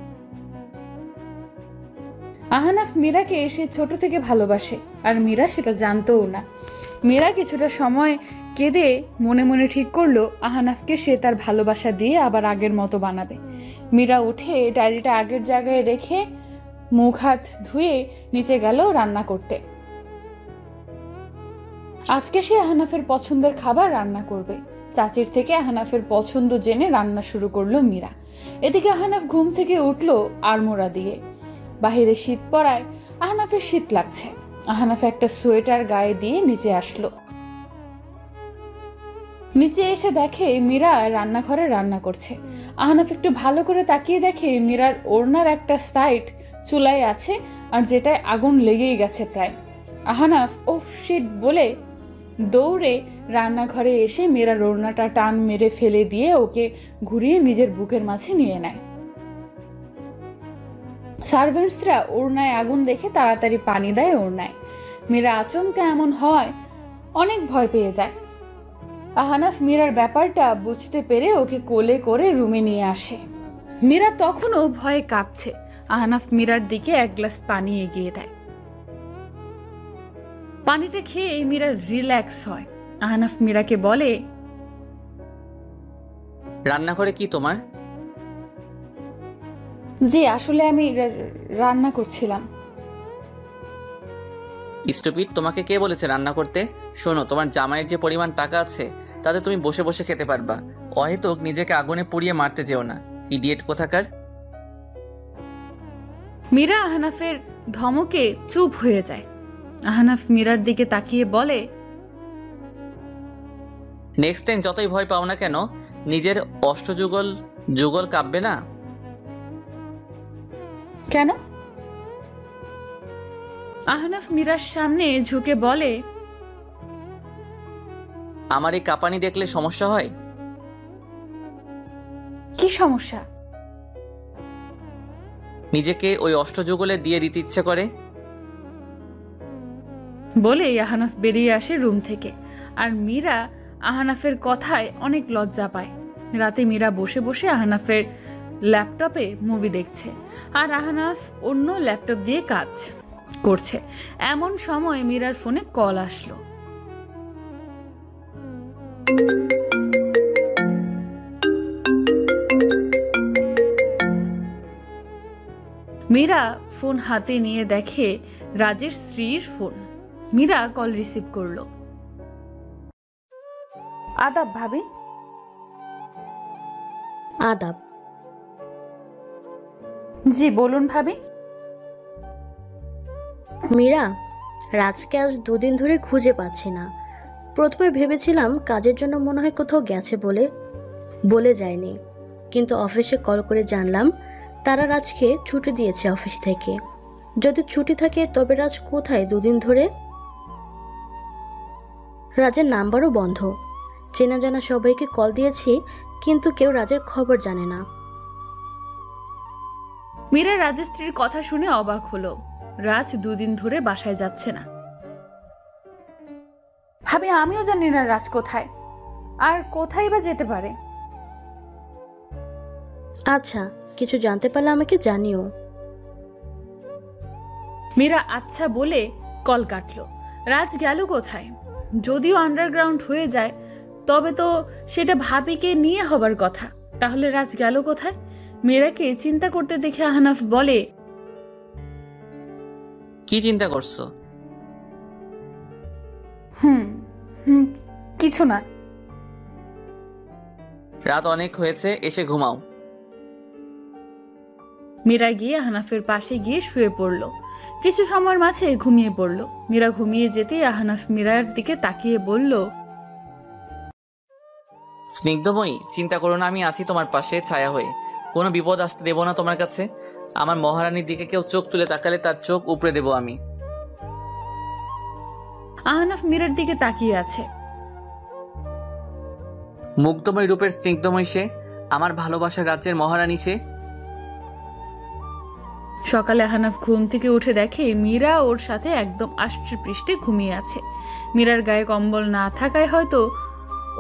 আহনাফ মীরাকে সে ছোট থেকে ভালোবাসে, আর মীরা সেটা জানতও না। মীরা কিছুটা সময় কেঁদে মনে মনে ঠিক করলো আহনাফকে সে তার ভালোবাসা দিয়ে আবার আগের মতো বানাবে। মীরা উঠে ডায়েরিটা আগের জায়গায় রেখে মুখ হাত ধুয়ে নিচে গেল রান্না করতে। আজকে সে আহনাফের পছন্দের খাবার রান্না করবে। চাচির থেকে আহনাফের পছন্দ জেনে রান্না শুরু করলো মীরা। এদিকে আহনাফ ঘুম থেকে উঠলো আড়মোড়া দিয়ে। বাহিরে শীত পড়ায় আহনাফের শীত লাগছে। আহনাফ একটা সোয়েটার গায়ে দিয়ে নিচে আসলো। নিচে এসে দেখে মীরা রান্নাঘরে রান্না করছে। আহনাফ একটু ভালো করে তাকিয়ে দেখে মীরার ওড়নার একটা সাইড চুলায় আছে, আর যেটায় আগুন লেগেই গেছে প্রায়। আহনাফ ওহ শিট বলে দৌড়ে রান্নাঘরে এসে মীরার ওড়নাটা টান মেরে ফেলে দিয়ে ওকে ঘুরিয়ে নিজের বুকের মাঝে নিয়ে নেয়। সার্ভেন্টসরা ওড়নায় আগুন দেখে তাড়াতাড়ি পানি দেয় ওড়নায়। মীরা আচমকা এমন হয় অনেক ভয় পেয়ে যায়। আহনাফ মীরার ব্যাপারটা বুঝতে পেরে ওকে কোলে করে রুমে নিয়ে আসে। মীরা তখনও ভয়ে কাঁপছে। আহনাফ মীরার দিকে 1 গ্লাস পানি এগিয়ে দেয়। পানিটা খেয়ে মীরা রিল্যাক্স হয়। আহনাফ মীরাকে বলে, রান্না করে কি তোমার? জি আসলে আমি রান্না করছিলাম। স্টুপিড, তোমাকে কে বলেছে রান্না করতে? শোনো, তোমার জামাইয়ের যে পরিমাণ টাকা আছে তাতে তুমি বসে বসে খেতে পারবা। অহেতুক নিজেকে আগুনে পুড়িয়ে মারতে যেও না, ইডিয়েট কোথাকার। মীরা আহনাফের ধমকে চুপ হয়ে যায়। আহনাফ মীরার দিকে তাকিয়ে বলে, নেক্সট টাইম যতই ভয় পাও না কেন, নিজের অষ্টযুগল যুগল কাঁপবে না। কেন? আহনাফ মীরার সামনে ঝুঁকে বলে, আমার এই কাঁপানি দেখলে সমস্যা হয়? কি সমস্যা? নিজেকে ওই অষ্টযুগলে দিয়ে দিতে ইচ্ছে করে। বলেই আহনাফ বেরিয়ে আসে রুম থেকে। আর মীরা আহনাফের কথায় অনেক লজ্জা পায়। রাতে মীরা বসে বসে আহনাফের ল্যাপটপে মুভি দেখছে, আর আহনাফ অন্য ল্যাপটপ দিয়ে কাজ করছে। এমন সময় মীরার ফোনে কল আসলো। মীরা ফোন হাতে নিয়ে দেখে রাজের স্ত্রীর ফোন। মীরা কল রিসিভ করলো। আদাব ভাবি। আদাব। জি বলুন ভাবি। মীরা, রাজকে আজ 2 দিন ধরে খুঁজে পাচ্ছি না। প্রথমে ভেবেছিলাম কাজের জন্য মনে হয় কোথাও গেছে বলে যায়নি, কিন্তু অফিসে কল করে জানলাম তারা রাজকে ছুটি দিয়েছে অফিস থেকে। যদি ছুটি থাকে তবে রাজ কোথায় 2 দিন ধরে? রাজের নাম্বারও বন্ধ। চেনা জানা সবাইকে কল দিয়েছি, কিন্তু কেউ রাজের খবর জানে না। মীরা রাজের স্ত্রীর কথা শুনে অবাক হলো। রাজ 2 দিন ধরে বাসায় যাচ্ছে না। ভাবি আমিও জানি না রাজ কোথায়, আর কোথায় বা যেতে পারে। আচ্ছা, কিছু জানতে পারলে আমাকে জানিও। মীরা আচ্ছা বলে কল কাটলো। রাজ গেল কোথায়? যদিও আন্ডারগ্রাউন্ড হয়ে যায়, তবে তো সেটা ভাবিকে নিয়ে হবার কথা। তাহলে রাজ গেল কোথায়? মীরাকে চিন্তা করতে দেখে আহনাফ বলে, কি চিন্তা করছো? হুম কিছু না। রাত অনেক হয়েছে, এসে ঘুমাও। মীরা গিয়ে আহনাফের পাশে গিয়ে শুয়ে পড়ল। কিছু সময়ের মাঝে ঘুমিয়ে পড়ল। মীরা ঘুমিয়ে যেতেই আহনাফ মীরার দিকে তাকিয়ে বলল, স্নিগ্ধময়ী, চিন্তা করো না, আমি আছি তোমার পাশে ছায়া হয়ে। কোনো বিপদ আসতে দেব না তোমার কাছে। আমার মহারানীর দিকে কেউ চোখ তুলে তাকালে তার চোখ উপড়ে দেব আমি। আহনাফ মীরার দিকে তাকিয়ে আছে। মুগ্ধময় রূপের স্নিগ্ধময় সে, আমার ভালোবাসার রাজ্যের মহারানী সে। সকালে আহনাফ ঘুম থেকে উঠে দেখে মীরা ওর সাথে একদম আষ্টে পৃষ্ঠে ঘুমিয়ে আছে। মীরার গায়ে কম্বল না থাকায় হয়তো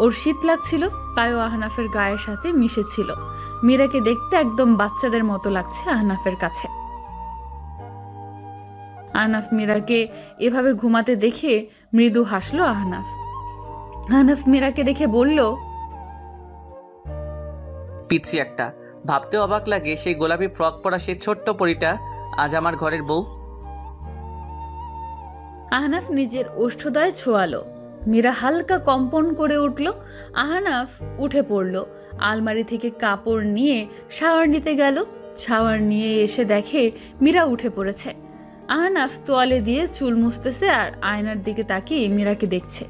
ওর শীত লাগছিল, তাইও আহনাফের গায়ের সাথে মিশেছিল। মীরাকে দেখতে একদম বাচ্চাদের মতো লাগছে আহনাফের কাছে। আহনাফ মীরাকে এভাবে ঘুমাতে দেখে মৃদু হাসলো আহনাফ। আহনাফ মীরাকে দেখে বলল, পিচ্ছি একটা, ভাবতে অবাক লাগে সেই গোলাপি ফ্রক পরা সেই ছোট্ট পরীটা আজ আমার ঘরের বউ। আহনাফ নিজের ওষ্ঠদয় ছোঁয়ালো। মীরা হালকা কম্পন করে উঠল। আহনাফ উঠে পড়ল। আলমারি থেকে কাপড় নিয়ে শাওয়ার নিতে গেল। শাওয়ার নিয়ে এসে দেখে মীরা উঠে পড়েছে। আহনাফ তোয়ালে দিয়ে চুল মুছতেছে আর আয়নার দিকে তাকিয়ে মীরাকে দেখছে।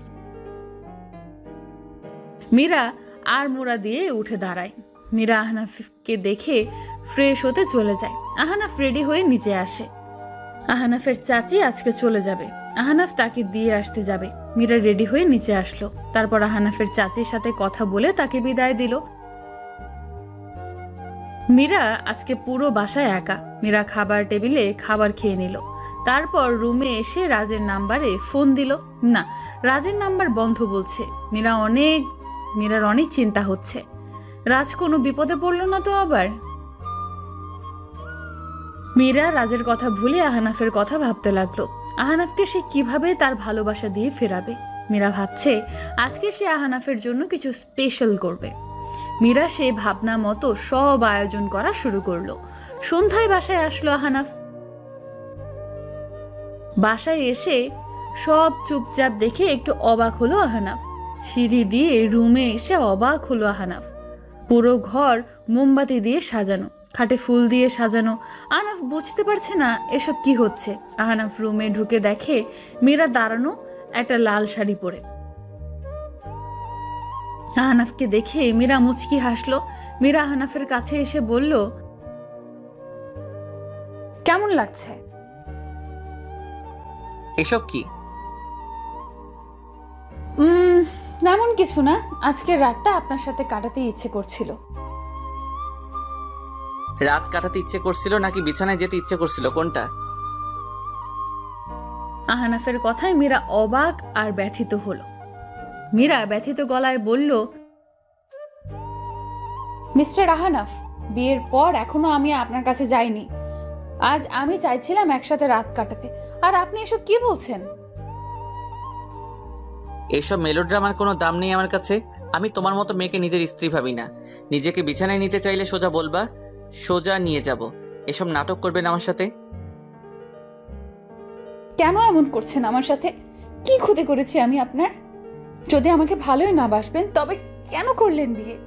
মীরা আর মোড়া দিয়ে উঠে দাঁড়ায়। মীরা আহনাফকে দেখে ফ্রেশ হতে চলে যায়। আহনাফ রেডি হয়ে নিচে আসে। আহনাফের চাচি আজকে চলে যাবে। আহনাফ তাকে দিয়ে আসতে যাবে। মীরা রেডি হয়ে নিচে আসলো। তারপর আহনাফের চাচির সাথে কথা বলে তাকে বিদায় দিল। মীরা আজকে পুরো বাসায় একা। মীরা খাবার টেবিলে খাবার খেয়ে নিল। তারপর রুমে এসে রাজের নাম্বারে ফোন দিল। না, রাজের নাম্বার বন্ধ বলছে। মীরার অনেক চিন্তা হচ্ছে। রাজ কোনো বিপদে পড়ল না তো আবার? মীরা রাজের কথা ভুলে আহনাফের কথা ভাবতে লাগলো। আহনাফকে সে কিভাবে তার ভালোবাসা দিয়ে ফেরাবে। মীরা ভাবছে আজকে সে আহনাফের জন্য কিছু স্পেশাল করবে। মীরা সেই ভাবনা মতো সব আয়োজন করা শুরু করলো। সন্ধ্যায় বাসায় আসলো আহনাফ। বাসায় এসে সব চুপচাপ দেখে একটু অবাক হলো আহনাফ। সিঁড়ি দিয়ে রুমে এসে অবাক হলো আহনাফ। পুরো ঘর মোমবাতি দিয়ে সাজানো, খাটে ফুল দিয়ে সাজানো। আহনাফ বুঝতে পারছে না এসব কি হচ্ছে। আহনাফ রুমে ঢুকে দেখে মীরা দাঁড়ানো একটা লাল শাড়ি পরে। আহনাফকে দেখে মীরা মুচকি হাসলো। মীরা আহনাফের কাছে এসে বলল, কেমন লাগছে? এসব কি? এমন কিছু না, আজকের রাতটা আপনার সাথে কাটাতে ইচ্ছে করছিল। রাত কাটাতে ইচ্ছে করছিল নাকি বিছানায় যেতে ইচ্ছে করছিল, কোনটা? আহনাফের কথায় মীরা অবাক আর ব্যথিত হলো। মীরা ব্যথিত গলায় বলল, মিস্টার আহনাফ, বিয়ের পর এখনো আমি আপনার কাছে যাইনি। আজ আমি চাইছিলাম একসাথে রাত কাটাতে, আর আপনি এসব কি বলছেন? এইসব মেলোড্রামার কোনো দাম নেই আমার কাছে। আমি তোমার মতো মেয়েকে নিজের স্ত্রী ভাবি না। নিজেকে বিছানায় নিতে চাইলে সোজা বলবা, সোজা নিয়ে যাব। এসব নাটক করবেন আমার সাথে? কেন এমন করছেন আমার সাথে? কি ক্ষতি করেছি আমি আপনার? যদি আমাকে ভালোই না বাসবেন তবে কেন করলেন বিয়ে?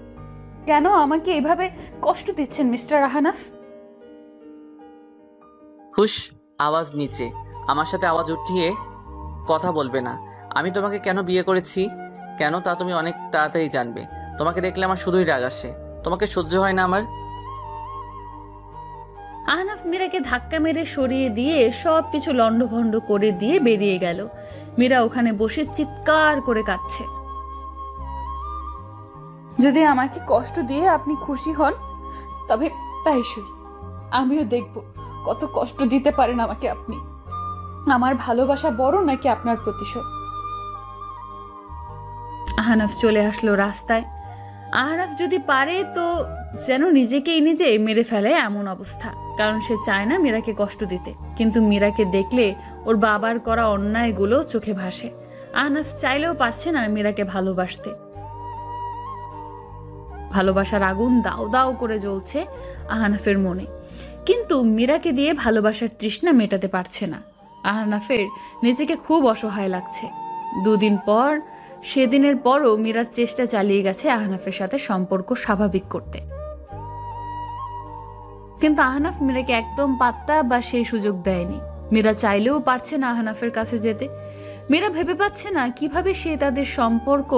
কেন আমাকে এভাবে কষ্ট দিচ্ছেন মিস্টার আহনাফ? হুশ, আওয়াজ নিচে। আমার সাথে আওয়াজ উঠিয়ে কথা বলবে না। আমি তোমাকে কেন বিয়ে করেছি কেন তা তুমি অনেক তাড়াতাড়ি জানবে। তোমাকে দেখলে আমার শুধুই রাগ আসে। তোমাকে সহ্য হয় না আমার। আহনাফ মীরাকে ধাক্কা মেরে সরিয়ে দিয়ে সবকিছু লন্ডভন্ড করে দিয়ে বেরিয়ে গেল। মীরা ওখানে বসে চিৎকার করে কাঁদছে। যদি আমাকে কষ্ট দিয়ে আপনি খুশি হন তবে তাই শুই। আমিও দেখব কত কষ্ট দিতে পারেন আমাকে আপনি। আমার ভালোবাসা বড় নাকি আপনার প্রতিশোধ? আহনাফ চলে আসলো রাস্তায়। আহনাফ যদি পারে তো যেন নিজেকেই নিজে মেরে ফেলে এমন অবস্থা, কারণ সে চায় না মীরাকে কষ্ট দিতে। কিন্তু মীরাকে দেখলে ওর বাবার করা অন্যায়গুলো চোখে ভাসে। আহনাফ চাইলেও পারছে না মীরাকে ভালোবাসতে। ভালোবাসার আগুন দাও দাও করে জ্বলছে আহনাফের মনে, কিন্তু মীরাকে দিয়ে ভালোবাসার তৃষ্ণা মেটাতে পারছে না। আহনাফের নিজেকে খুব অসহায় লাগছে। দুদিন পর সেদিনের পরও মীরা চেষ্টা চালিয়ে গেছে আহনাফের সাথে সম্পর্ক স্বাভাবিক করতে, কিন্তু আহনাফ মীরাকে একদম পাত্তা বা সেই সুযোগ দেয়নি। মীরা চাইলেও পারছে না আহনাফের কাছে যেতে। মীরা ভেবে পাচ্ছে না কিভাবে সে তাদের সম্পর্ক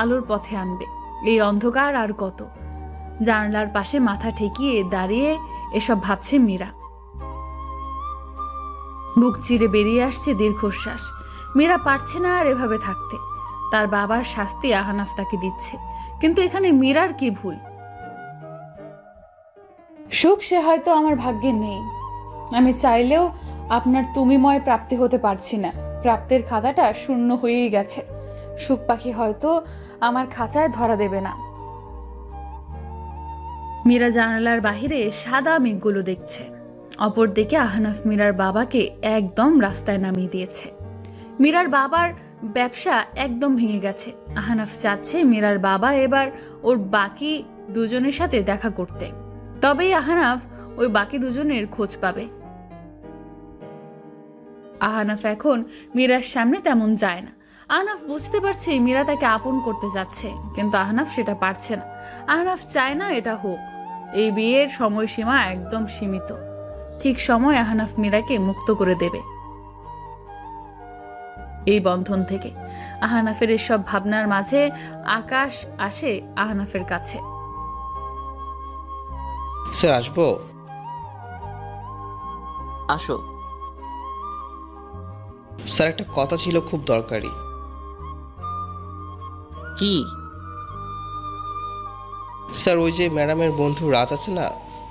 আলোর পথে আনবে। এই অন্ধকার আর কত। জানলার পাশে মাথা ঠেকিয়ে দাঁড়িয়ে এসব ভাবছে মীরা। বুক চিরে বেরিয়ে আসছে দীর্ঘশ্বাস। মীরা পারছে না আর এভাবে থাকতে। তার বাবার শাস্তি আহনাফ তাকে দিচ্ছে, কিন্তু এখানে মীরার কি ভুল? সুখ সে হয়তো আমার ভাগ্যে নেই। আমি চাইলেও আপনার তুমিময় প্রাপ্তি হতে পারছি না। প্রাপ্তের খাতাটা শূন্য হয়েই গেছে। সুখ পাখি হয়তো আমার খাঁচায় ধরা দেবে না। মীরা জানালার বাহিরে সাদা মেঘগুলো দেখছে। অপরদিকে আহনাফ মীরার বাবাকে একদম রাস্তায় নামিয়ে দিয়েছে। মীরার বাবার ব্যবসা একদম ভেঙে গেছে। আহনাফ চাচ্ছে মীরার বাবা এবার ওর বাকি দুজনের সাথে দেখা করতে, তবেই আহনাফ ওই বাকি দুজনের খোঁজ পাবে। আহনাফ এখন মীরার সামনে তেমন যায় না। আহনাফ বুঝতে পারছে মীরা তাকে আপন করতে যাচ্ছে, কিন্তু আহনাফ সেটা পারছে না। আহনাফ চায় না এটা হোক। এই বিয়ের সময়সীমা একদম সীমিত। ঠিক সময় আহনাফ মীরাকে মুক্ত করে দেবে এই বন্ধন থেকে। আহনাফের এসব ভাবনার মাঝে আকাশ আসে আহনাফের কাছে। স্যার আসবো? আসো। স্যার একটা কথা ছিল, খুব দরকারি। কি? স্যার ওই যে ম্যাডামের বন্ধু রাজ আছে না,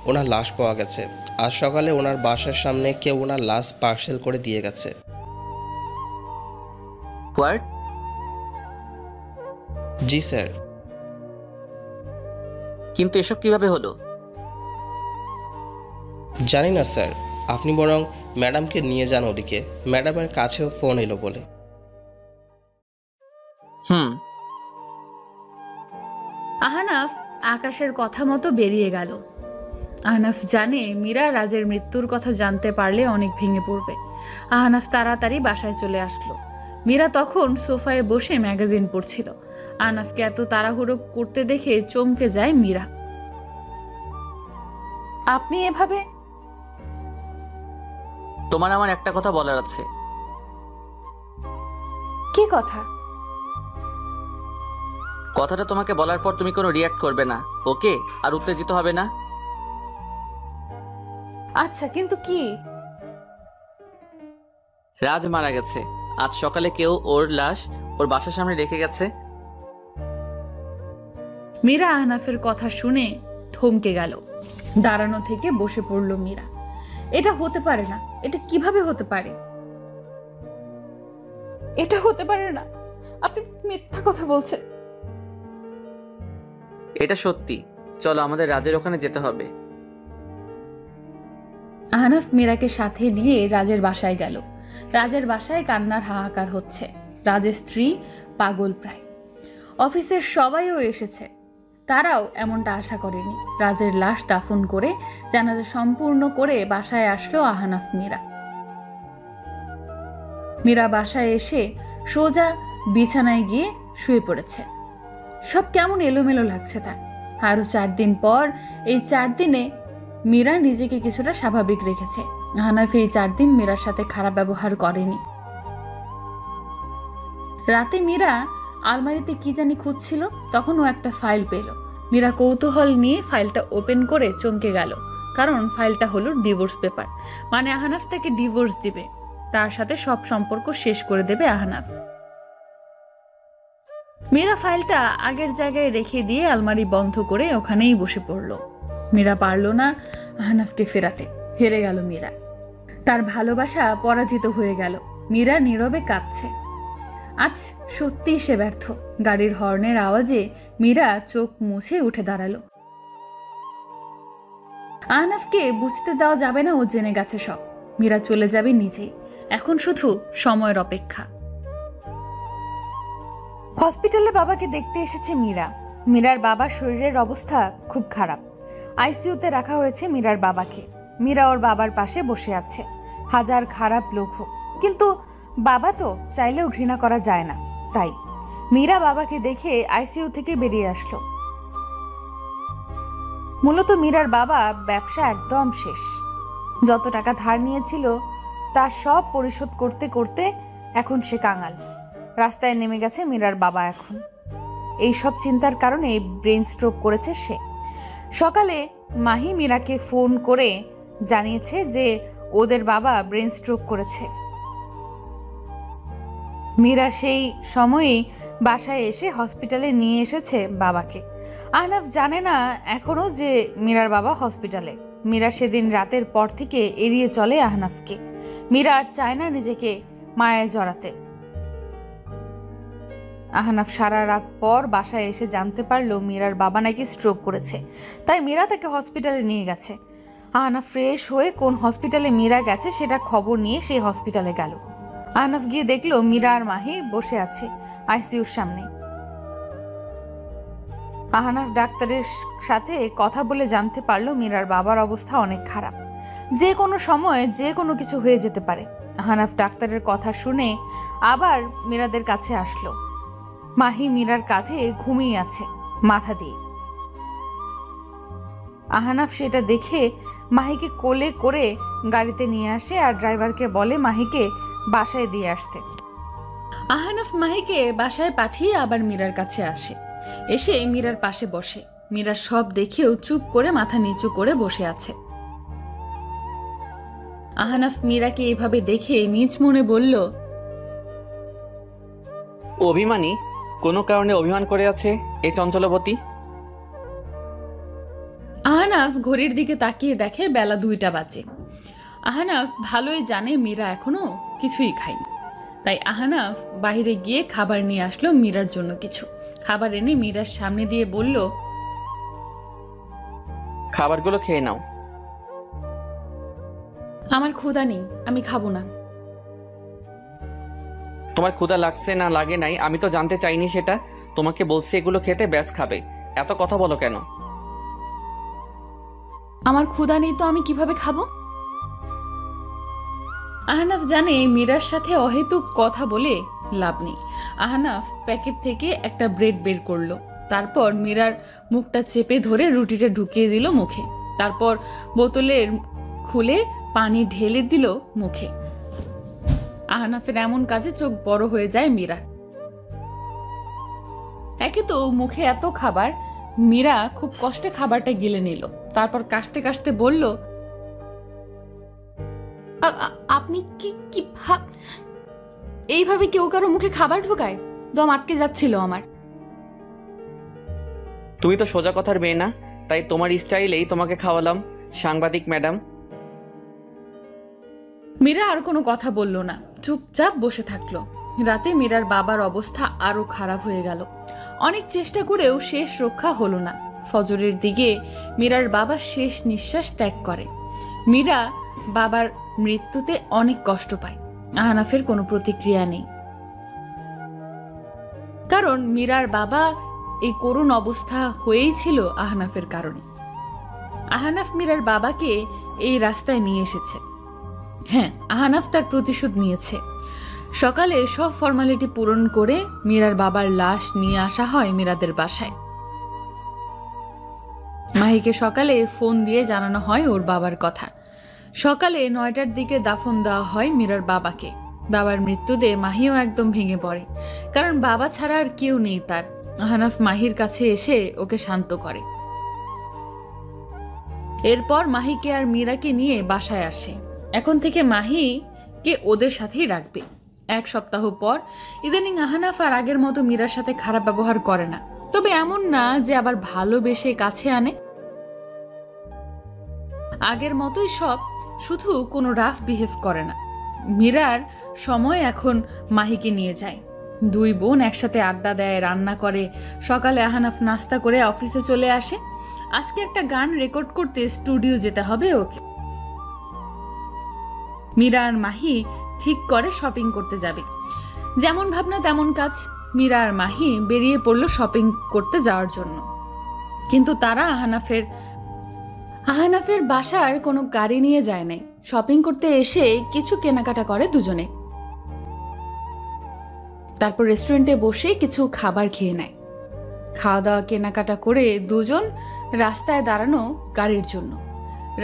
ওনার লাশ পাওয়া গেছে। আজ সকালে ওনার বাসার সামনে কেউ ওনার লাশ পার্সেল করে দিয়ে গেছে। হোয়াট? G sir. কিন্তু এসব কিভাবে হলো? জানি না স্যার, আপনি বরং ম্যাডামকে নিয়ে যান ওদিকে। ম্যাডামের কাছেও ফোন এলো বলে। হুম। আহনাফ আকাশের কথা মতো বেরিয়ে গেল। আহনাফ জানে মীরা রাজের মৃত্যুর কথা জানতে পারলে অনেক ভেঙে পড়বে। আহনাফ তাড়াতাড়ি বাসায় চলে আসলো। মীরা তখন সোফায় বসে ম্যাগাজিন পড়ছিল। আহনাফকে এত তাড়াহুড়ো করতে দেখে চমকে যায় মীরা। আপনি এভাবে? তোমার আমার একটা কথা বলার আছে। কি কথা? কথাটা তোমাকে বলার পর তুমি কোনো রিয়াক্ট করবে না, ওকে? আর উত্তেজিত হবে না। আচ্ছা, কিন্তু কি? রাজ মারা গেছে। আজ সকালে কেউ ওর লাশ ওর বাসার সামনে রেখে গেছে। মীরা আহনাফের কথা শুনে থমকে গেল। দাঁড়ানো থেকে বসে পড়ল মীরা। এটা হতে পারে না। এটা কিভাবে হতে পারে? এটা হতে পারে না। আপনি মিথ্যা কথা বলছেন। এটা সত্যি। চলো আমাদের রাজের ওখানে যেতে হবে। আহনাফ মীরাকে সাথে নিয়ে রাজের বাসায় গেল। রাজের বাসায় কান্নার হাহাকার হচ্ছে। রাজের স্ত্রী পাগল প্রায়। অফিসের সবাইও এসেছে। তারাও এমনটা আশা করেনি। রাজের লাশ দাফন করে জানাজা সম্পূর্ণ করে বাসায় আসলো আহনাফ মীরা। মীরা বাসায় এসে সোজা বিছানায় গিয়ে শুয়ে পড়েছে। সব কেমন এলোমেলো লাগছে তার। আরো 4 দিন পর, এই 4 দিনে মীরা নিজেকে কিছুটা স্বাভাবিক রেখেছে। আহনাফ এই 4 দিন মীরার সাথে খারাপ ব্যবহার করেনি। রাতে মীরা আলমারিতে কি জানি খুঁজছিল, তখন ও একটা ফাইল পেল। মীরা কৌতূহল নিয়ে ফাইলটা ওপেন করে চমকে গেল, কারণ ফাইলটা হলো ডিভোর্স পেপার। মানে আহনাফ তাকে ডিভোর্স দিবে, তার সাথে সব সম্পর্ক শেষ করে দেবে আহনাফ। মীরা ফাইলটা আগের জায়গায় রেখে দিয়ে আলমারি বন্ধ করে ওখানেই বসে পড়ল। মীরা পারল না আহনাফকে ফেরাতে। হেরে গেল মীরা। তার ভালোবাসা পরাজিত হয়ে গেল। মীরা নীরবে কাঁদছে। আজ সত্যি সে ব্যর্থ। গাড়ির হর্নের আওয়াজে মীরা চোখ মুছে উঠে দাঁড়ালো। আহনাফকে বুঝতে দেওয়া যাবে না ও জেনে গেছে সব। মীরা চলে যাবে নিজেই। এখন শুধু সময়ের অপেক্ষা। হসপিটালে বাবাকে দেখতে এসেছে মীরা। মীরার বাবার শরীরের অবস্থা খুব খারাপ। আইসিইউতে রাখা হয়েছে মীরার বাবাকে। মীরা ওর বাবার পাশে বসে আছে। হাজার খারাপ লোক হোক, কিন্তু বাবা তো চাইলেও ঘৃণা করা যায় না। তাই মীরা বাবাকে দেখে আইসিইউ থেকে বেরিয়ে আসলো। মূলত মীরার বাবা ব্যবসা একদম শেষ। যত টাকা ধার নিয়েছিল তা সব পরিশোধ করতে করতে এখন সে কাঙাল। রাস্তায় নেমে গেছে মীরার বাবা। এখন এই সব চিন্তার কারণে ব্রেন স্ট্রোক করেছে সে। সকালে মাহি মীরাকে ফোন করে জানিয়েছে যে ওদের বাবা ব্রেন স্ট্রোক করেছে। মীরা সেই সময়েই বাসায় এসে হসপিটালে নিয়ে এসেছে বাবাকে। আহনাফ জানে না এখনো যে মীরার বাবা হসপিটালে। মীরা সেদিন রাতের পর থেকে এড়িয়ে চলে আহনাফকে। মীরা আর চায় না নিজেকে মায়ায় জড়াতে। আহনাফ সারা রাত পর বাসায় এসে জানতে পারলো মীরার বাবা নাকি স্ট্রোক করেছে। তাই মীরা তাকে হসপিটালে নিয়ে গেছে। আহনাফ ফ্রেশ হয়ে কোন হসপিটালে মীরা গেছে সেটা খবর নিয়ে সেই হসপিটালে গেল। আহনাফ গিয়ে দেখলো মীরা আর মাহি বসে আছে আইসিইউর সামনে। আহনাফ ডাক্তারের সাথে কথা বলে জানতে পারলো মীরার বাবার অবস্থা অনেক খারাপ। যে কোনো সময় যে কোনো কিছু হয়ে যেতে পারে। আহনাফ ডাক্তারের কথা শুনে আবার মীরাদের কাছে আসলো। মাহি মীরার কাঁধে ঘুমিয়ে আছে মাথা দিয়ে। আহনাফ সেটা দেখে মাহিকে কোলে করে গাড়িতে নিয়ে আসে আর ড্রাইভারকে বলে মাহিকে বাসায় দিয়ে আসতে। আহনাফ মাহিকে বাসায় পাঠিয়ে আবার মীরার কাছে আসে। এসে মীরার পাশে বসে। মীরা সব দেখেও চুপ করে মাথা নিচু করে বসে আছে। আহনাফ মীরাকে এভাবে দেখে নিজ মনে বলল, অভিমানী কোনো কারণে অভিমান করে আছে এই চঞ্চলবতী। আহনাফ ঘড়ির দিকে তাকিয়ে দেখে বেলা 2টা বাজে। আহনাফ ভালোই জানে মীরা এখনো কিছুই খায়নি। তাই আহনাফ বাইরে গিয়ে খাবার নিয়ে আসলো মীরার জন্য কিছু। খাবার এনে মীরার সামনে দিয়ে বলল, খাবারগুলো খেয়ে নাও। আমার ক্ষুধা নেই, আমি খাবো না। তোমার ক্ষুধা লাগছে না লাগে নাই আমি তো জানতে চাইনি সেটা। তোমাকে বলছি এগুলো খেতে ব্যাস খাবে, এত কথা বলো কেন? আমার ক্ষুধা নেই তো আমি কিভাবে খাবো? আহনাফ জানে মীরার সাথে অহেতুক কথা বলে লাভ নেই। আহনাফ প্যাকেট থেকে একটা ব্রেড বের করলো, তারপর মীরার মুখটা চেপে ধরে রুটিটা ঢুকিয়ে দিল মুখে, তারপর বোতলের খুলে পানি ঢেলে দিল মুখে। আহনাফের এমন কাজে চোখ বড় হয়ে যায় মীরার। একে তো মুখে এত খাবার, মীরা খুব কষ্টে খাবারটা গিলে নিল, তারপর কাশতে কাশতে বলল, আপনি কি এইভাবে কেউ কারো মুখে খাবার ঢোকায়? দম আটকে যাচ্ছিল আমার। তুমি তো সোজা কথার মেয়ে না, তাই তোমার স্টাইলেই তোমাকে খাওয়ালাম সাংবাদিক ম্যাডাম। মীরা আর কোনো কথা বলল না, চুপচাপ বসে থাকলো। রাতে মীরার বাবার অবস্থা আরো খারাপ হয়ে গেল। অনেক চেষ্টা করেও শেষ রক্ষা হলো না। ফজরের দিকে মীরার বাবা শেষ নিঃশ্বাস ত্যাগ করে। মীরা বাবার মৃত্যুতে অনেক কষ্ট পায়। আহনাফের কোনো প্রতিক্রিয়া নেই, কারণ মীরার বাবা এই করুণ অবস্থা হয়েই ছিল আহনাফের কারণে। আহনাফ মীরার বাবাকে এই রাস্তায় নিয়ে এসেছে। হ্যাঁ, আহনাফ তার প্রতিশোধ নিয়েছে। সকালে সব ফর্মালিটি পূরণ করে মীরার বাবার লাশ নিয়ে আসা হয় মীরাদের বাসায়। মাহিকে সকালে ফোন দিয়ে জানানো হয় ওর বাবার কথা। সকালে 9টার দিকে দাফন দেওয়া হয় মীরার বাবাকে। বাবার মৃত্যুতে মাহিও একদম ভেঙে পড়ে, কারণ বাবা ছাড়া আর কেউ নেই তার। আহনাফ মাহির কাছে এসে ওকে শান্ত করে। এরপর মাহিকে আর মীরাকে নিয়ে বাসায় আসে। এখন থেকে মাহিকে ওদের সাথেই রাখবে। 1 সপ্তাহ পর ইদানিং আহনাফ আর আগের মতো মীরার সাথে খারাপ ব্যবহার করে না, তবে এমন না যে আবার ভালোবেসে কাছে আনে। আগের মতোই সব, শুধু কোনো রাফ বিহেভ করে না। মীরার সময় এখন মাহিকে নিয়ে যায়। 2 বোন একসাথে আড্ডা দেয়, রান্না করে। সকালে আহনাফ নাস্তা করে অফিসে চলে আসে। আজকে একটা গান রেকর্ড করতে স্টুডিও যেতে হবে ওকে। মীরা আর মাহি ঠিক করে শপিং করতে যাবে। যেমন ভাবনা তেমন কাজ। মীরা আর মাহি বেরিয়ে পড়ল শপিং করতে যাওয়ার জন্য, কিন্তু তারা আহনাফের বাসার কোনো গাড়ি নিয়ে যায় নাই। শপিং করতে এসে কিছু কেনাকাটা করে দুজনে, তারপর রেস্টুরেন্টে বসে কিছু খাবার খেয়ে নেয়। খাওয়া দাওয়া কেনাকাটা করে দুজন রাস্তায় দাঁড়ানো গাড়ির জন্য।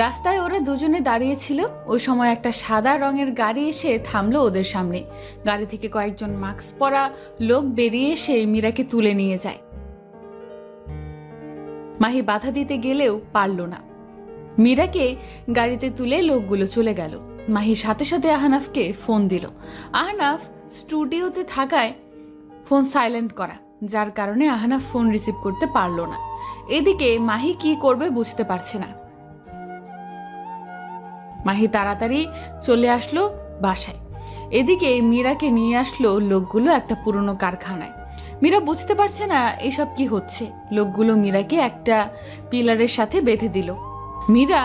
রাস্তায় ওরা দুজনে দাঁড়িয়েছিল। ওই সময় একটা সাদা রঙের গাড়ি এসে থামলো ওদের সামনে। গাড়ি থেকে কয়েকজন মাস্ক পরা লোক বেরিয়ে এসে মীরাকে তুলে নিয়ে যায়। মাহি বাধা দিতে গেলেও পারল না। মীরাকে গাড়িতে তুলে লোকগুলো চলে গেল। মাহি সাথে সাথে আহনাফকে ফোন দিল। আহনাফ স্টুডিওতে থাকায় ফোন সাইলেন্ট করা, যার কারণে আহনাফ ফোন রিসিভ করতে পারল না। এদিকে মাহি কি করবে বুঝতে পারছে না। মাহি তাড়াতাড়ি চলে আসলো বাসায়। এদিকে মীরাকে নিয়ে আসলো লোকগুলো একটা পুরনো কারখানায়। মীরা বুঝতে পারছে না এসব কি হচ্ছে। লোকগুলো মীরাকে একটা পিলারের সাথে বেঁধে দিল। মীরা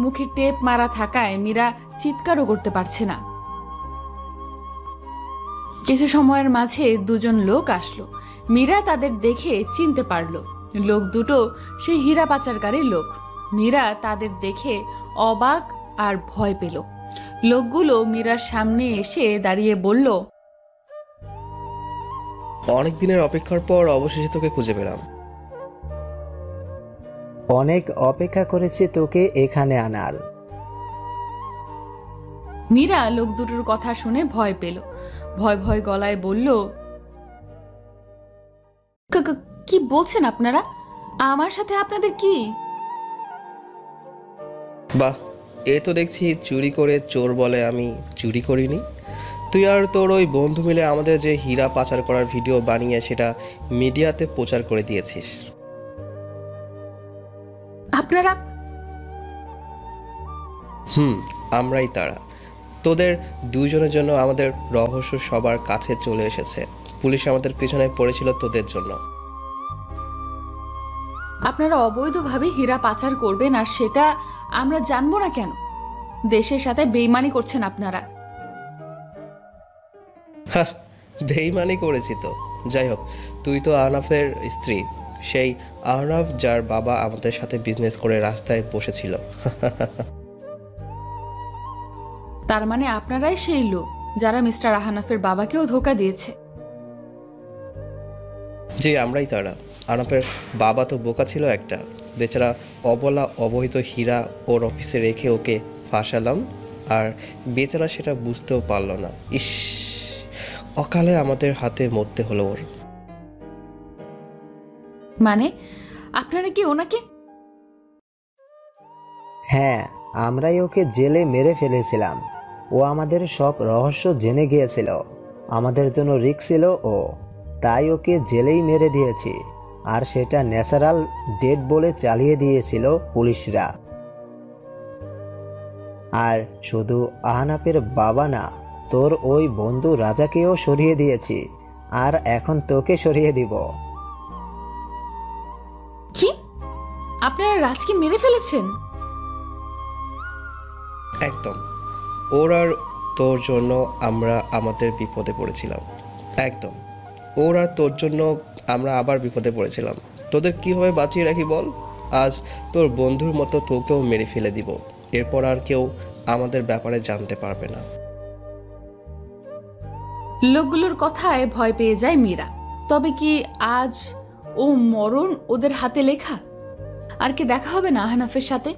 মুখে টেপ মারা থাকায় মীরা চিৎকারও করতে পারছে না। কিছু সময়ের মাঝে দুজন লোক আসলো। মীরা তাদের দেখে চিনতে পারলো। লোক দুটো সেই হীরা পাচারকারী লোক। মীরা তাদের দেখে অবাক আর ভয় পেল। লোকগুলো মীরার সামনে এসে দাঁড়িয়ে বলল, অনেক দিনের অপেক্ষার পর অবশেষে তোকে খুঁজে পেলাম। অনেক অপেক্ষা করেছি তোকে এখানে আনার। মীরা লোক দুটোর কথা শুনে ভয় পেল। ভয় ভয় গলায় বলল, কি বলছেন আপনারা? আমার সাথে আপনাদের কি? বাহ, এ তো দেখছি চুরি করে চোর বলে। আমি চুরি করিনি। তুই আর তোর ওই বন্ধু মিলে আমাদের যে হীরা পাচার করার ভিডিও বানিয়ে সেটা মিডিয়াতে প্রচার করে দিয়েছিস। আপনারা? আমরাই তারা। তোদের দুইজনের জন্য আমাদের রহস্য সবার কাছে চলে এসেছে। পুলিশ আমাদের পিছনে পড়েছিল তোদের জন্য। আপনারা অবৈধভাবে হীরা পাচার করবেন আর সেটা আমরা জানবো না কেন? দেশের সাথে বেইমানি করছেন আপনারা। হ্যাঁ, বেইমানি করেছি তো। যাই হোক, তুই তো আহনাফের স্ত্রী, সেই আহনাফ যার বাবা আমাদের সাথে বিজনেস করে রাস্তায় বসেছিল। তার মানে আপনারাই সেই লোক যারা মিস্টার আহনাফের বাবাকেও ধোকা দিয়েছে। জি, আমরাই তারা। আহনাফের বাবা তো বোকা ছিল একটা, বেচারা অবলা অবৈধ হীরা ওর অফিসে রেখে ওকে ফাঁসালাম, আর বেচারা সেটা বুঝতেও পারল না। ইস, অকালে আমাদের হাতে মরতে হলো ওর। মানে আপনারা কি ওনাকে? হ্যাঁ, আমরাই ওকে জেলে মেরে ফেলেছিলাম। ও আমাদের সব রহস্য জেনে গিয়েছিল। আমাদের জন্য রিস্ক ছিল ও, তাই ওকে জেলেই মেরে দিয়েছি। আর সেটা ন্যাচারাল ডেথ বলে চালিয়ে দিয়েছিল পুলিশরা। আর শুধু আহনাফের বাবা না, তোর ওই বন্ধু রাজাকেও সরিয়ে দিয়েছি, আর এখন তোকে সরিয়ে দিব। কি? আপনারা রাজকে মেরে ফেলেছেন? একদম। ওর আর তোর জন্য আমরা আমাদের বিপদে পড়েছিলাম। একদম, ওর আর তোর জন্য আমরা আবার বিপদে পড়েছিলাম। তোদের কীভাবে বাঁচিয়ে রাখি বল? আজ তোর বন্ধুর মতো তোকেও মেরে ফেলে দিব। এরপর আর কেউ আমাদের ব্যাপারে জানতে পারবে না। লোকগুলোর কথায় ভয় পেয়ে যায় মীরা। তবে কি আজ ও মরণ ওদের হাতে লেখা? আর কি দেখা হবে না আহনাফের সাথে?